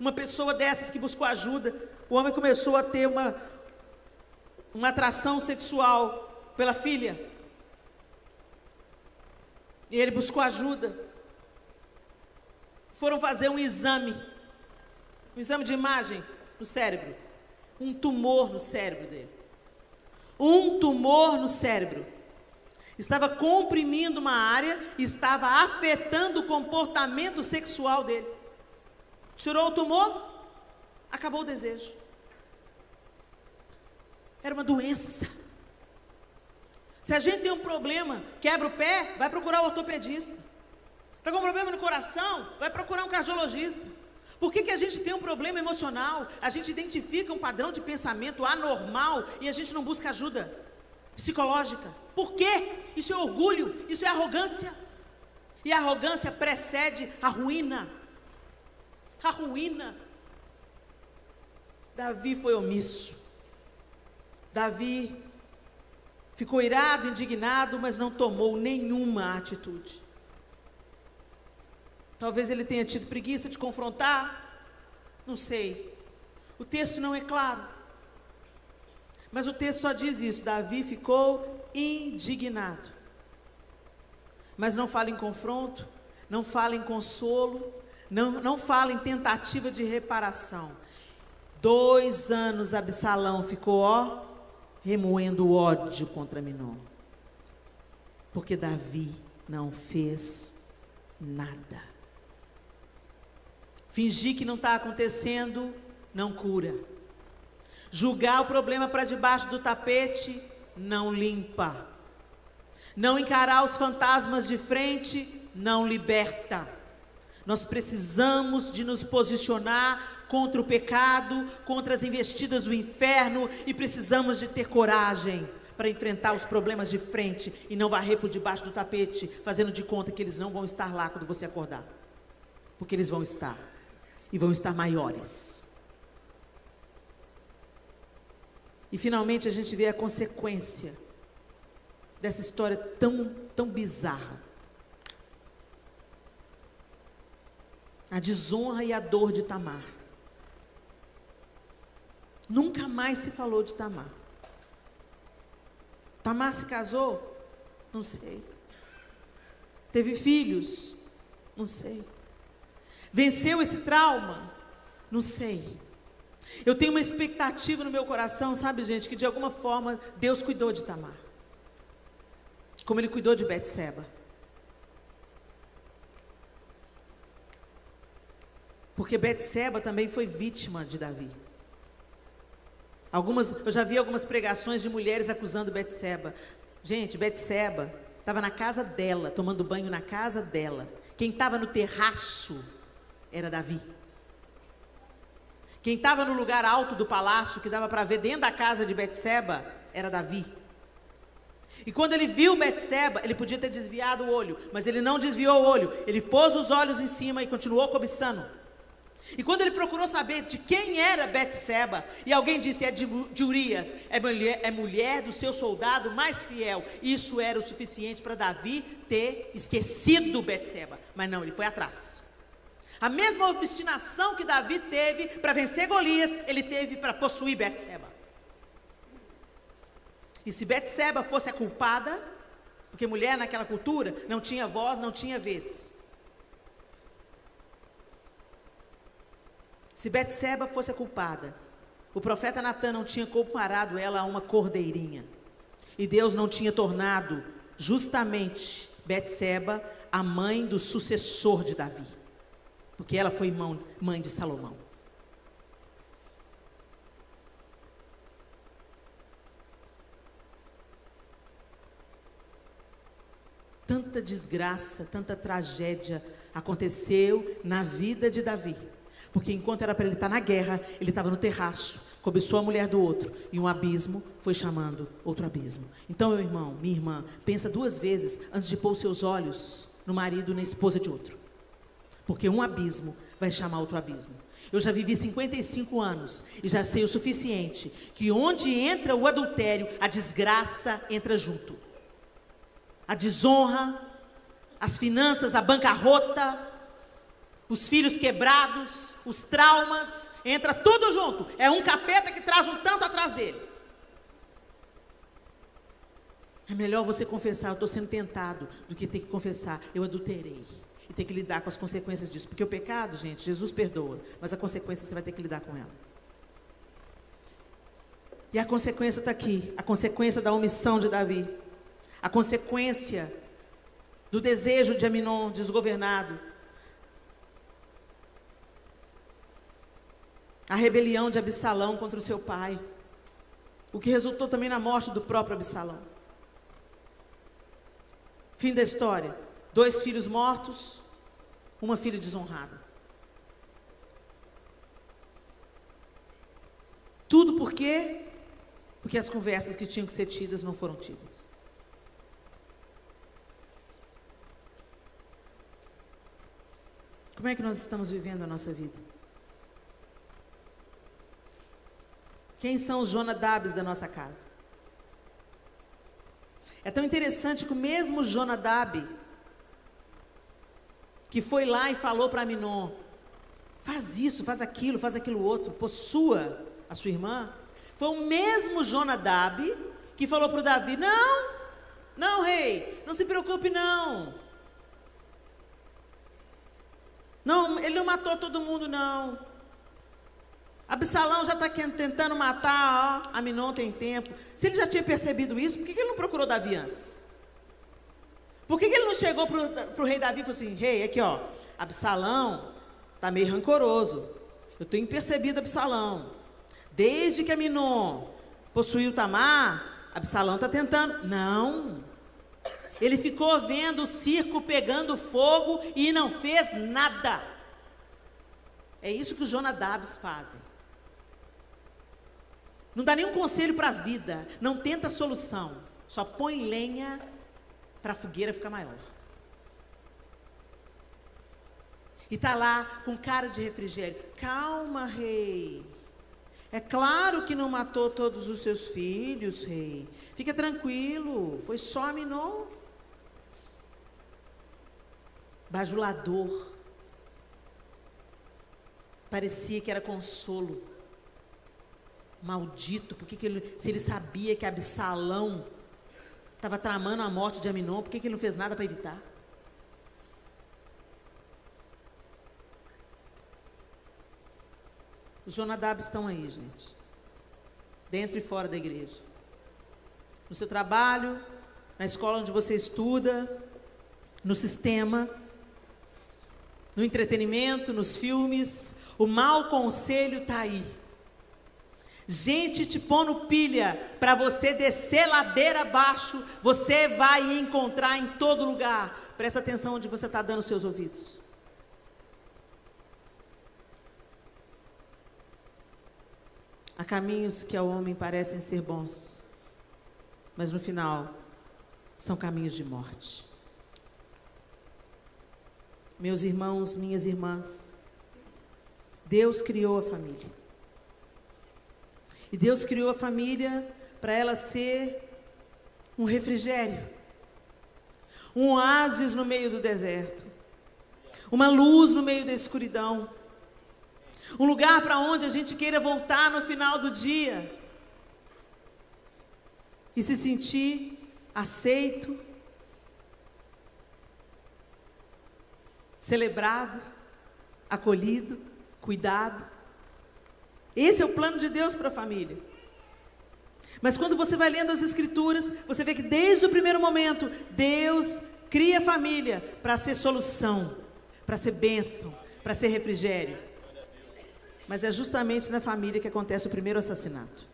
Uma pessoa dessas que buscou ajuda, o homem começou a ter uma atração sexual pela filha. E ele buscou ajuda. Foram fazer um exame de imagem no cérebro. Um tumor no cérebro dele. Um tumor no cérebro. Estava comprimindo uma área, estava afetando o comportamento sexual dele. Tirou o tumor, acabou o desejo. Era uma doença. Se a gente tem um problema, quebra o pé, vai procurar o ortopedista. Está com um problema no coração, vai procurar um cardiologista. Por que a gente tem um problema emocional? A gente identifica um padrão de pensamento anormal e a gente não busca ajuda psicológica. Por quê? Isso é orgulho, isso é arrogância. E a arrogância precede a ruína. A ruína. Davi foi omisso. Davi ficou irado, indignado, mas não tomou nenhuma atitude. Talvez ele tenha tido preguiça de confrontar, não sei. O texto não é claro. Mas o texto só diz isso: Davi ficou indignado. Mas não fala em confronto, não fala em consolo, não fala em tentativa de reparação. 2 anos Absalão ficou, remoendo ódio contra Amnón. Porque Davi não fez nada. Fingir que não está acontecendo não cura. Julgar o problema para debaixo do tapete não limpa. Não encarar os fantasmas de frente não liberta. Nós precisamos de nos posicionar contra o pecado, contra as investidas do inferno, e precisamos de ter coragem para enfrentar os problemas de frente e não varrer por debaixo do tapete, fazendo de conta que eles não vão estar lá quando você acordar. Porque eles vão estar. E vão estar maiores. E finalmente a gente vê a consequência dessa história tão bizarra. A desonra e a dor de Tamar. Nunca mais se falou de Tamar. Tamar se casou? Não sei. Teve filhos? Não sei. Venceu esse trauma? Não sei. Eu tenho uma expectativa no meu coração, sabe, gente, que de alguma forma Deus cuidou de Tamar. Como Ele cuidou de Betseba. Porque Betseba também foi vítima de Davi. Eu já vi algumas pregações de mulheres acusando Betseba. Gente, Betseba estava na casa dela, tomando banho na casa dela. Quem estava no terraço era Davi. Quem estava no lugar alto do palácio, que dava para ver dentro da casa de Betseba, era Davi. E quando ele viu Betseba, ele podia ter desviado o olho, mas ele não desviou o olho. Ele pôs os olhos em cima e continuou cobiçando. E quando ele procurou saber de quem era Betseba, e alguém disse, é de Urias, é mulher do seu soldado mais fiel. Isso era o suficiente para Davi ter esquecido Betseba. Mas não, ele foi atrás. A mesma obstinação que Davi teve para vencer Golias, ele teve para possuir Betseba. E se Betseba fosse a culpada, porque mulher naquela cultura não tinha voz, não tinha vez. Se Betseba fosse a culpada, o profeta Natan não tinha comparado ela a uma cordeirinha. E Deus não tinha tornado justamente Betseba a mãe do sucessor de Davi. Porque ela foi mãe de Salomão. Tanta desgraça, tanta tragédia aconteceu na vida de Davi. Porque enquanto era para ele estar na guerra, ele estava no terraço, cobiçou a mulher do outro, e um abismo foi chamando outro abismo. Então, meu irmão, minha irmã, pensa 2 vezes antes de pôr os seus olhos no marido e na esposa de outro. Porque um abismo vai chamar outro abismo. Eu já vivi 55 anos e já sei o suficiente que onde entra o adultério, a desgraça entra junto. A desonra, as finanças, a bancarrota, os filhos quebrados, os traumas, entra tudo junto. É um capeta que traz um tanto atrás dele. É melhor você confessar, eu estou sendo tentado, do que ter que confessar, eu adulterei. E ter que lidar com as consequências disso. Porque o pecado, gente, Jesus perdoa, mas a consequência você vai ter que lidar com ela. E a consequência está aqui, a consequência da omissão de Davi. A consequência do desejo de Aminon desgovernado. A rebelião de Absalão contra o seu pai. O que resultou também na morte do próprio Absalão. Fim da história. 2 filhos mortos, uma filha desonrada. Tudo por quê? Porque as conversas que tinham que ser tidas não foram tidas. Como é que nós estamos vivendo a nossa vida? Quem são os Jonadabes da nossa casa? É tão interessante que o mesmo Jonadab, que foi lá e falou para Aminon, faz isso, faz aquilo outro, possua a sua irmã, foi o mesmo Jonadab que falou para o Davi, não rei, não se preocupe não, ele não matou todo mundo não, Absalão já está tentando matar, Aminon tem tempo. Se ele já tinha percebido isso, por que ele não procurou Davi antes? Por que ele não chegou para o rei Davi e falou assim, rei, aqui ó, Absalão está meio rancoroso, eu tenho percebido Absalão, desde que Aminon possuiu Tamar, Absalão está tentando, não, ele ficou vendo o circo pegando fogo e não fez nada. É isso que os Jonadabes fazem. Não dá nenhum conselho para a vida, não tenta solução, só põe lenha para a fogueira ficar maior. E está lá com cara de refrigério. Calma, rei. É claro que não matou todos os seus filhos, rei. Fica tranquilo, foi só Aminon. Bajulador. Parecia que era consolo. Maldito, se ele sabia que Absalão estava tramando a morte de Aminon, por que ele não fez nada para evitar? Os Jonadab estão aí, gente. Dentro e fora da igreja. No seu trabalho, na escola onde você estuda, no sistema, no entretenimento, nos filmes, o mau conselho está aí. Gente te pondo pilha para você descer ladeira abaixo, você vai encontrar em todo lugar. Presta atenção onde você está dando seus ouvidos. Há caminhos que ao homem parecem ser bons, mas no final são caminhos de morte. Meus irmãos, minhas irmãs, Deus criou a família. E Deus criou a família para ela ser um refrigério, um oásis no meio do deserto, uma luz no meio da escuridão, um lugar para onde a gente queira voltar no final do dia e se sentir aceito, celebrado, acolhido, cuidado. Esse é o plano de Deus para a família. Mas quando você vai lendo as Escrituras, você vê que desde o primeiro momento, Deus cria a família para ser solução, para ser bênção, para ser refrigério. Mas é justamente na família que acontece o primeiro assassinato.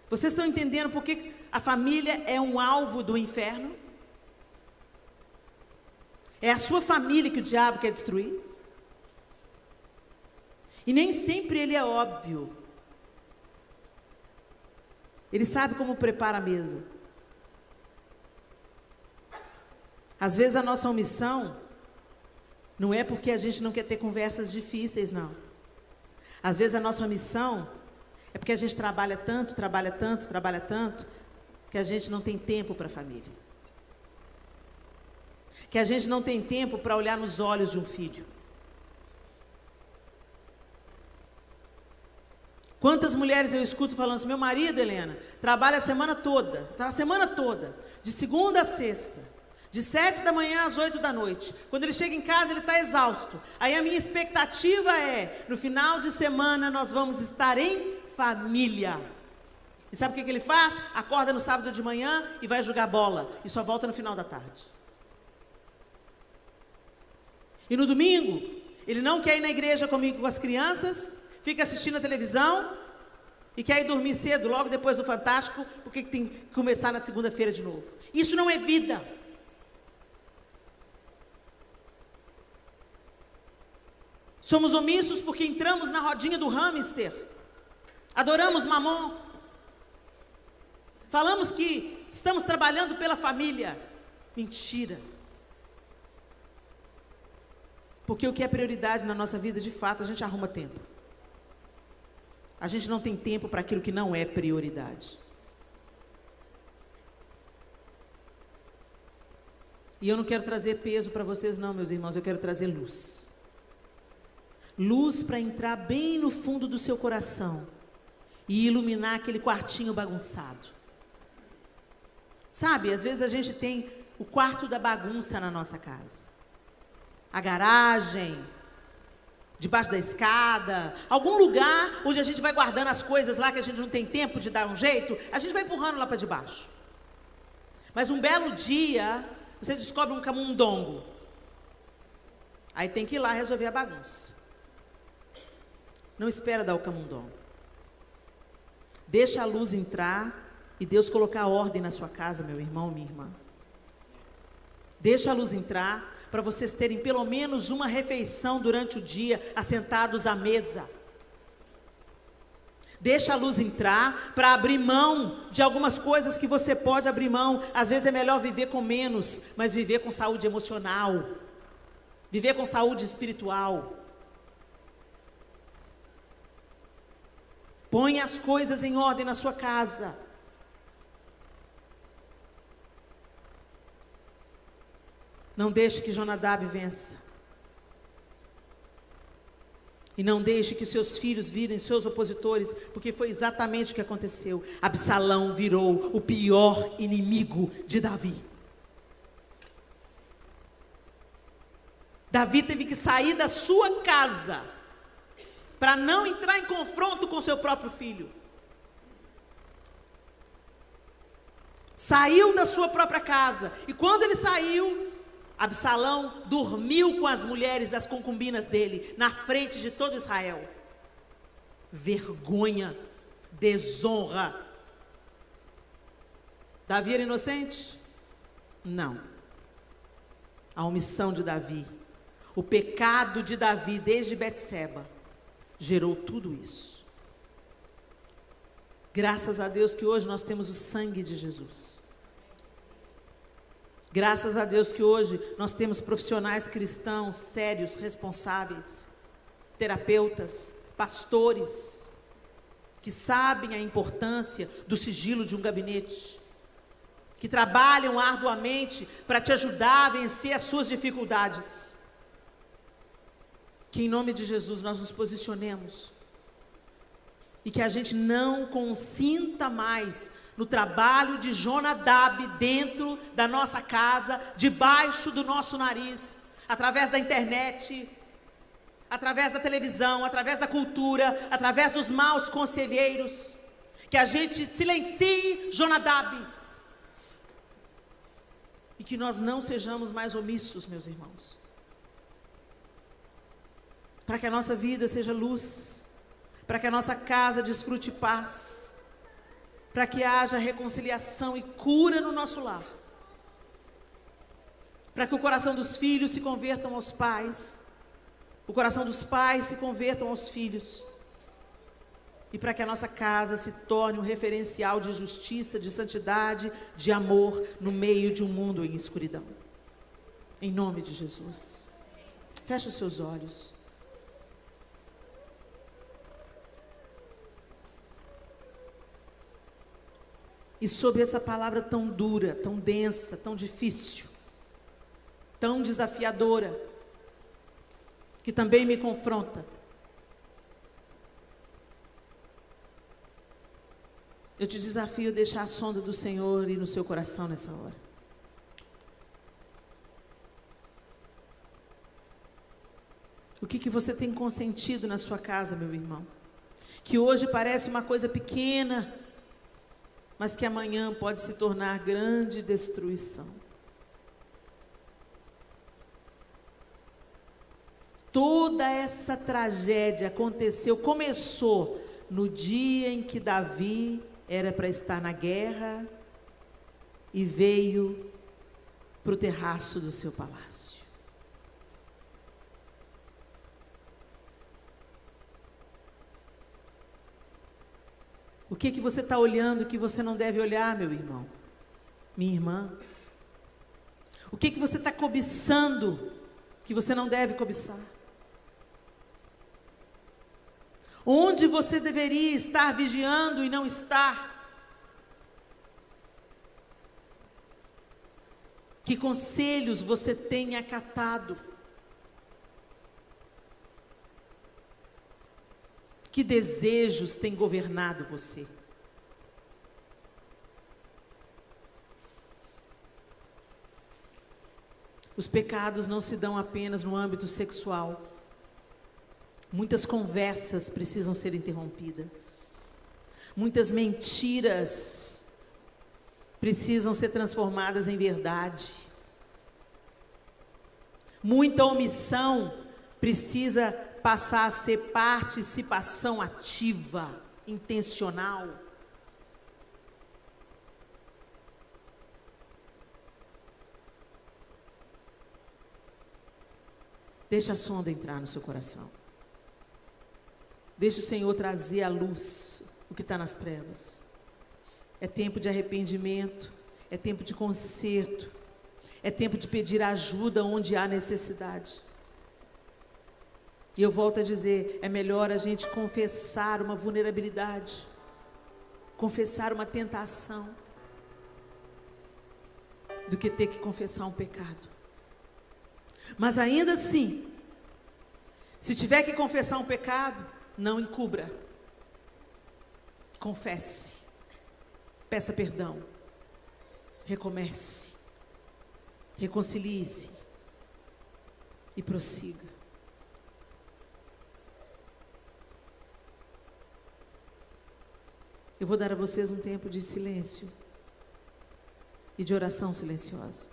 Vocês estão entendendo por que a família é um alvo do inferno? É a sua família que o diabo quer destruir? E nem sempre ele é óbvio. Ele sabe como prepara a mesa. Às vezes a nossa omissão não é porque a gente não quer ter conversas difíceis, não. Às vezes a nossa omissão é porque a gente trabalha tanto, que a gente não tem tempo para a família. Que a gente não tem tempo para olhar nos olhos de um filho. Quantas mulheres eu escuto falando assim, meu marido, Helena, trabalha a semana toda, de segunda a sexta, de 7 da manhã às 8 da noite. Quando ele chega em casa, ele está exausto. Aí a minha expectativa é, no final de semana nós vamos estar em família. E sabe o que ele faz? Acorda no sábado de manhã e vai jogar bola, e só volta no final da tarde. E no domingo, ele não quer ir na igreja comigo com as crianças, fica assistindo a televisão e quer ir dormir cedo, logo depois do Fantástico, porque tem que começar na segunda-feira de novo. Isso não é vida. Somos omissos porque entramos na rodinha do hamster, adoramos Mamon, falamos que estamos trabalhando pela família. Mentira. Porque o que é prioridade na nossa vida, de fato, a gente arruma tempo. A gente não tem tempo para aquilo que não é prioridade. E eu não quero trazer peso para vocês não, meus irmãos, eu quero trazer luz. Luz para entrar bem no fundo do seu coração e iluminar aquele quartinho bagunçado. Sabe, às vezes a gente tem o quarto da bagunça na nossa casa. A garagem, debaixo da escada, algum lugar onde a gente vai guardando as coisas lá que a gente não tem tempo de dar um jeito, a gente vai empurrando lá para debaixo. Mas um belo dia, você descobre um camundongo. Aí tem que ir lá resolver a bagunça. Não espera dar o camundongo. Deixa a luz entrar e Deus colocar ordem na sua casa, meu irmão, minha irmã. Deixa a luz entrar para vocês terem pelo menos uma refeição durante o dia, assentados à mesa. Deixa a luz entrar para abrir mão de algumas coisas que você pode abrir mão. Às vezes é melhor viver com menos, mas viver com saúde emocional, viver com saúde espiritual. Põe as coisas em ordem na sua casa. Não deixe que Jonadab vença. E não deixe que seus filhos virem seus opositores, porque foi exatamente o que aconteceu. Absalão virou o pior inimigo de Davi. Davi teve que sair da sua casa para não entrar em confronto com seu próprio filho. Saiu da sua própria casa. E quando ele saiu, Absalão dormiu com as mulheres, as concubinas dele, na frente de todo Israel. Vergonha, desonra. Davi era inocente? Não. A omissão de Davi, o pecado de Davi desde Betseba, gerou tudo isso. Graças a Deus que hoje nós temos o sangue de Jesus. Graças a Deus que hoje nós temos profissionais cristãos sérios, responsáveis, terapeutas, pastores, que sabem a importância do sigilo de um gabinete, que trabalham arduamente para te ajudar a vencer as suas dificuldades. Que em nome de Jesus nós nos posicionemos e que a gente não consinta mais no trabalho de Jonadab dentro da nossa casa, debaixo do nosso nariz, através da internet, através da televisão, através da cultura, através dos maus conselheiros. Que a gente silencie Jonadab e que nós não sejamos mais omissos, meus irmãos, para que a nossa vida seja luz, para que a nossa casa desfrute paz, para que haja reconciliação e cura no nosso lar, para que o coração dos filhos se convertam aos pais, o coração dos pais se convertam aos filhos, e para que a nossa casa se torne um referencial de justiça, de santidade, de amor, no meio de um mundo em escuridão. Em nome de Jesus. Feche os seus olhos. E sobre essa palavra tão dura, tão densa, tão difícil, tão desafiadora, que também me confronta, eu te desafio a deixar a sonda do Senhor ir no seu coração nessa hora. O que você tem consentido na sua casa, meu irmão? Que hoje parece uma coisa pequena, mas que amanhã pode se tornar grande destruição. Toda essa tragédia começou no dia em que Davi era para estar na guerra e veio para o terraço do seu palácio. O que você está olhando que você não deve olhar, meu irmão, minha irmã? O que você está cobiçando que você não deve cobiçar? Onde você deveria estar vigiando e não estar? Que conselhos você tem acatado? Que desejos têm governado você? Os pecados não se dão apenas no âmbito sexual. Muitas conversas precisam ser interrompidas. Muitas mentiras precisam ser transformadas em verdade. Muita omissão precisa passar a ser participação ativa, intencional. Deixa a sonda entrar no seu coração. Deixa o Senhor trazer à luz o que está nas trevas. É tempo de arrependimento, é tempo de conserto, é tempo de pedir ajuda onde há necessidade. E eu volto a dizer, é melhor a gente confessar uma vulnerabilidade, confessar uma tentação, do que ter que confessar um pecado. Mas ainda assim, se tiver que confessar um pecado, não encubra. Confesse, peça perdão, recomece, reconcilie-se e prossiga. Eu vou dar a vocês um tempo de silêncio e de oração silenciosa.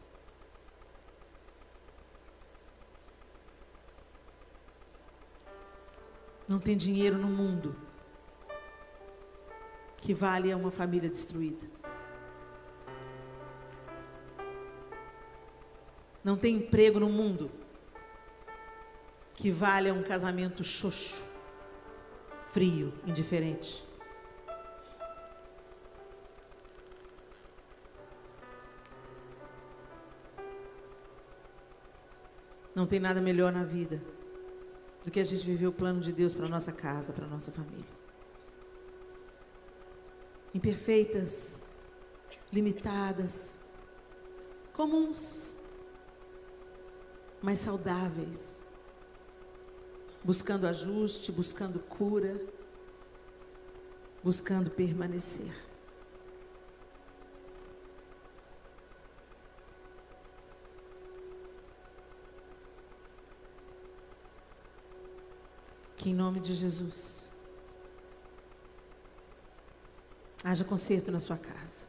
Não tem dinheiro no mundo que valha uma família destruída. Não tem emprego no mundo que valha um casamento xoxo, frio, indiferente. Não tem nada melhor na vida do que a gente viver o plano de Deus para a nossa casa, para a nossa família. Imperfeitas, limitadas, comuns, mas saudáveis, buscando ajuste, buscando cura, buscando permanecer. Que em nome de Jesus haja conserto na sua casa.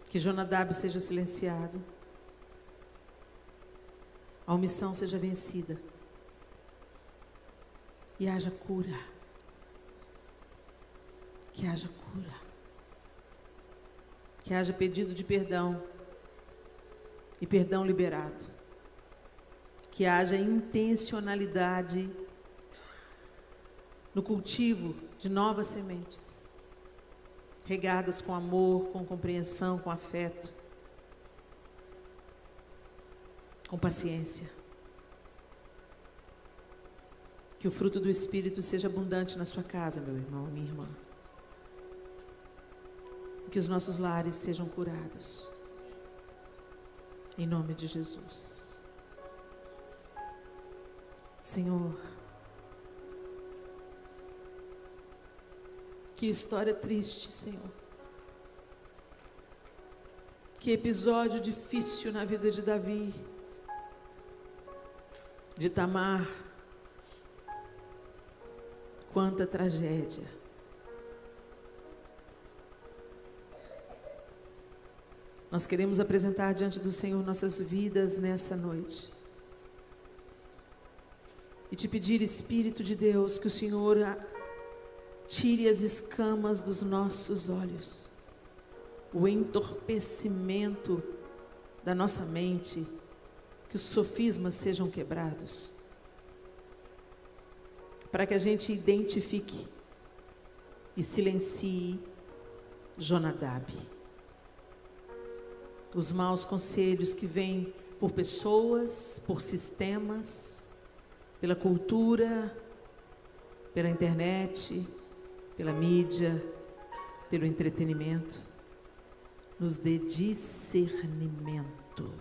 Que Jonadab seja silenciado. A omissão seja vencida. E haja cura. Que haja cura. Que haja pedido de perdão. E perdão liberado. Que haja intencionalidade no cultivo de novas sementes, regadas com amor, com compreensão, com afeto, com paciência. Que o fruto do Espírito seja abundante na sua casa, meu irmão, minha irmã. Que os nossos lares sejam curados. Em nome de Jesus. Senhor, que história triste, Senhor. Que episódio difícil na vida de Davi, de Tamar. Quanta tragédia. Nós queremos apresentar diante do Senhor nossas vidas nessa noite. E te pedir, Espírito de Deus, que o Senhor tire as escamas dos nossos olhos, o entorpecimento da nossa mente, que os sofismas sejam quebrados, para que a gente identifique e silencie Jonadab. Os maus conselhos que vêm por pessoas, por sistemas, pela cultura, pela internet, pela mídia, pelo entretenimento, nos dê discernimento.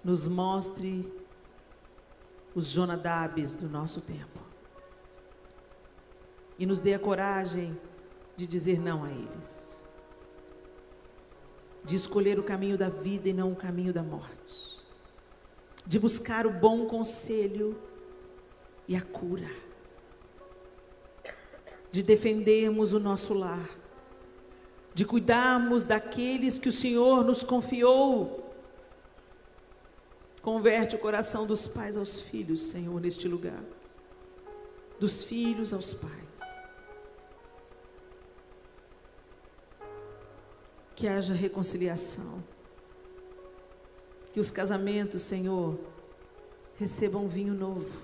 Nos mostre os Jonadabes do nosso tempo. E nos dê a coragem de dizer não a eles. De escolher o caminho da vida e não o caminho da morte. De buscar o bom conselho e a cura. De defendermos o nosso lar. De cuidarmos daqueles que o Senhor nos confiou. Converte o coração dos pais aos filhos, Senhor, neste lugar. Dos filhos aos pais. Que haja reconciliação. Que os casamentos, Senhor, recebam vinho novo.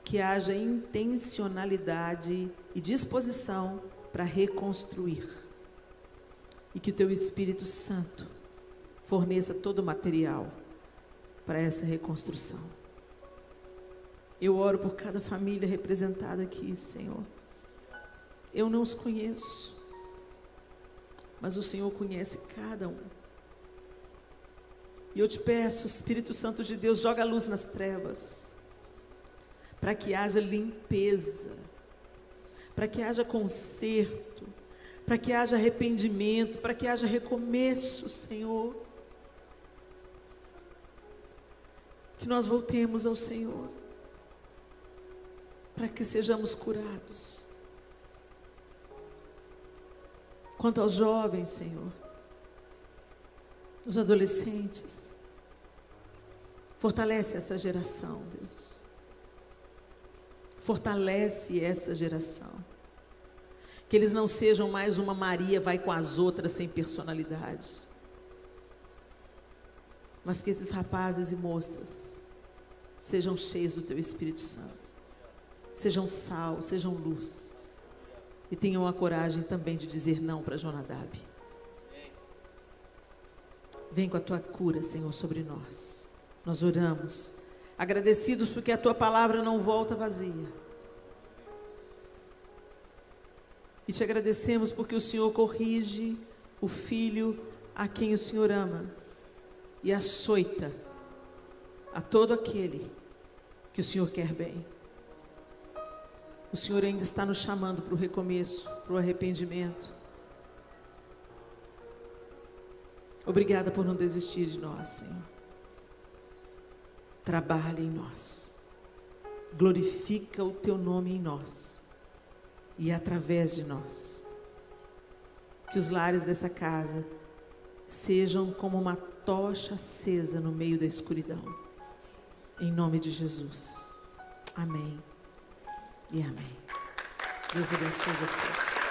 Que haja intencionalidade e disposição para reconstruir. E que o Teu Espírito Santo forneça todo o material para essa reconstrução. Eu oro por cada família representada aqui, Senhor. Eu não os conheço, mas o Senhor conhece cada um. E eu te peço, Espírito Santo de Deus, joga a luz nas trevas, para que haja limpeza, para que haja conserto, para que haja arrependimento, para que haja recomeço, Senhor. Que nós voltemos ao Senhor, para que sejamos curados. Quanto aos jovens, Senhor, os adolescentes, fortalece essa geração, Deus. Fortalece essa geração. Que eles não sejam mais uma Maria vai com as outras sem personalidade. Mas que esses rapazes e moças sejam cheios do Teu Espírito Santo. Sejam sal, sejam luz. E tenham a coragem também de dizer não para Jonadab. Vem com a Tua cura, Senhor, sobre nós. Nós oramos, agradecidos porque a Tua palavra não volta vazia. E te agradecemos porque o Senhor corrige o filho a quem o Senhor ama e açoita a todo aquele que o Senhor quer bem. O Senhor ainda está nos chamando para o recomeço, para o arrependimento. Obrigada por não desistir de nós, Senhor. Trabalha em nós. Glorifica o Teu nome em nós. E através de nós. Que os lares dessa casa sejam como uma tocha acesa no meio da escuridão. Em nome de Jesus. Amém. E amém. Deus abençoe vocês.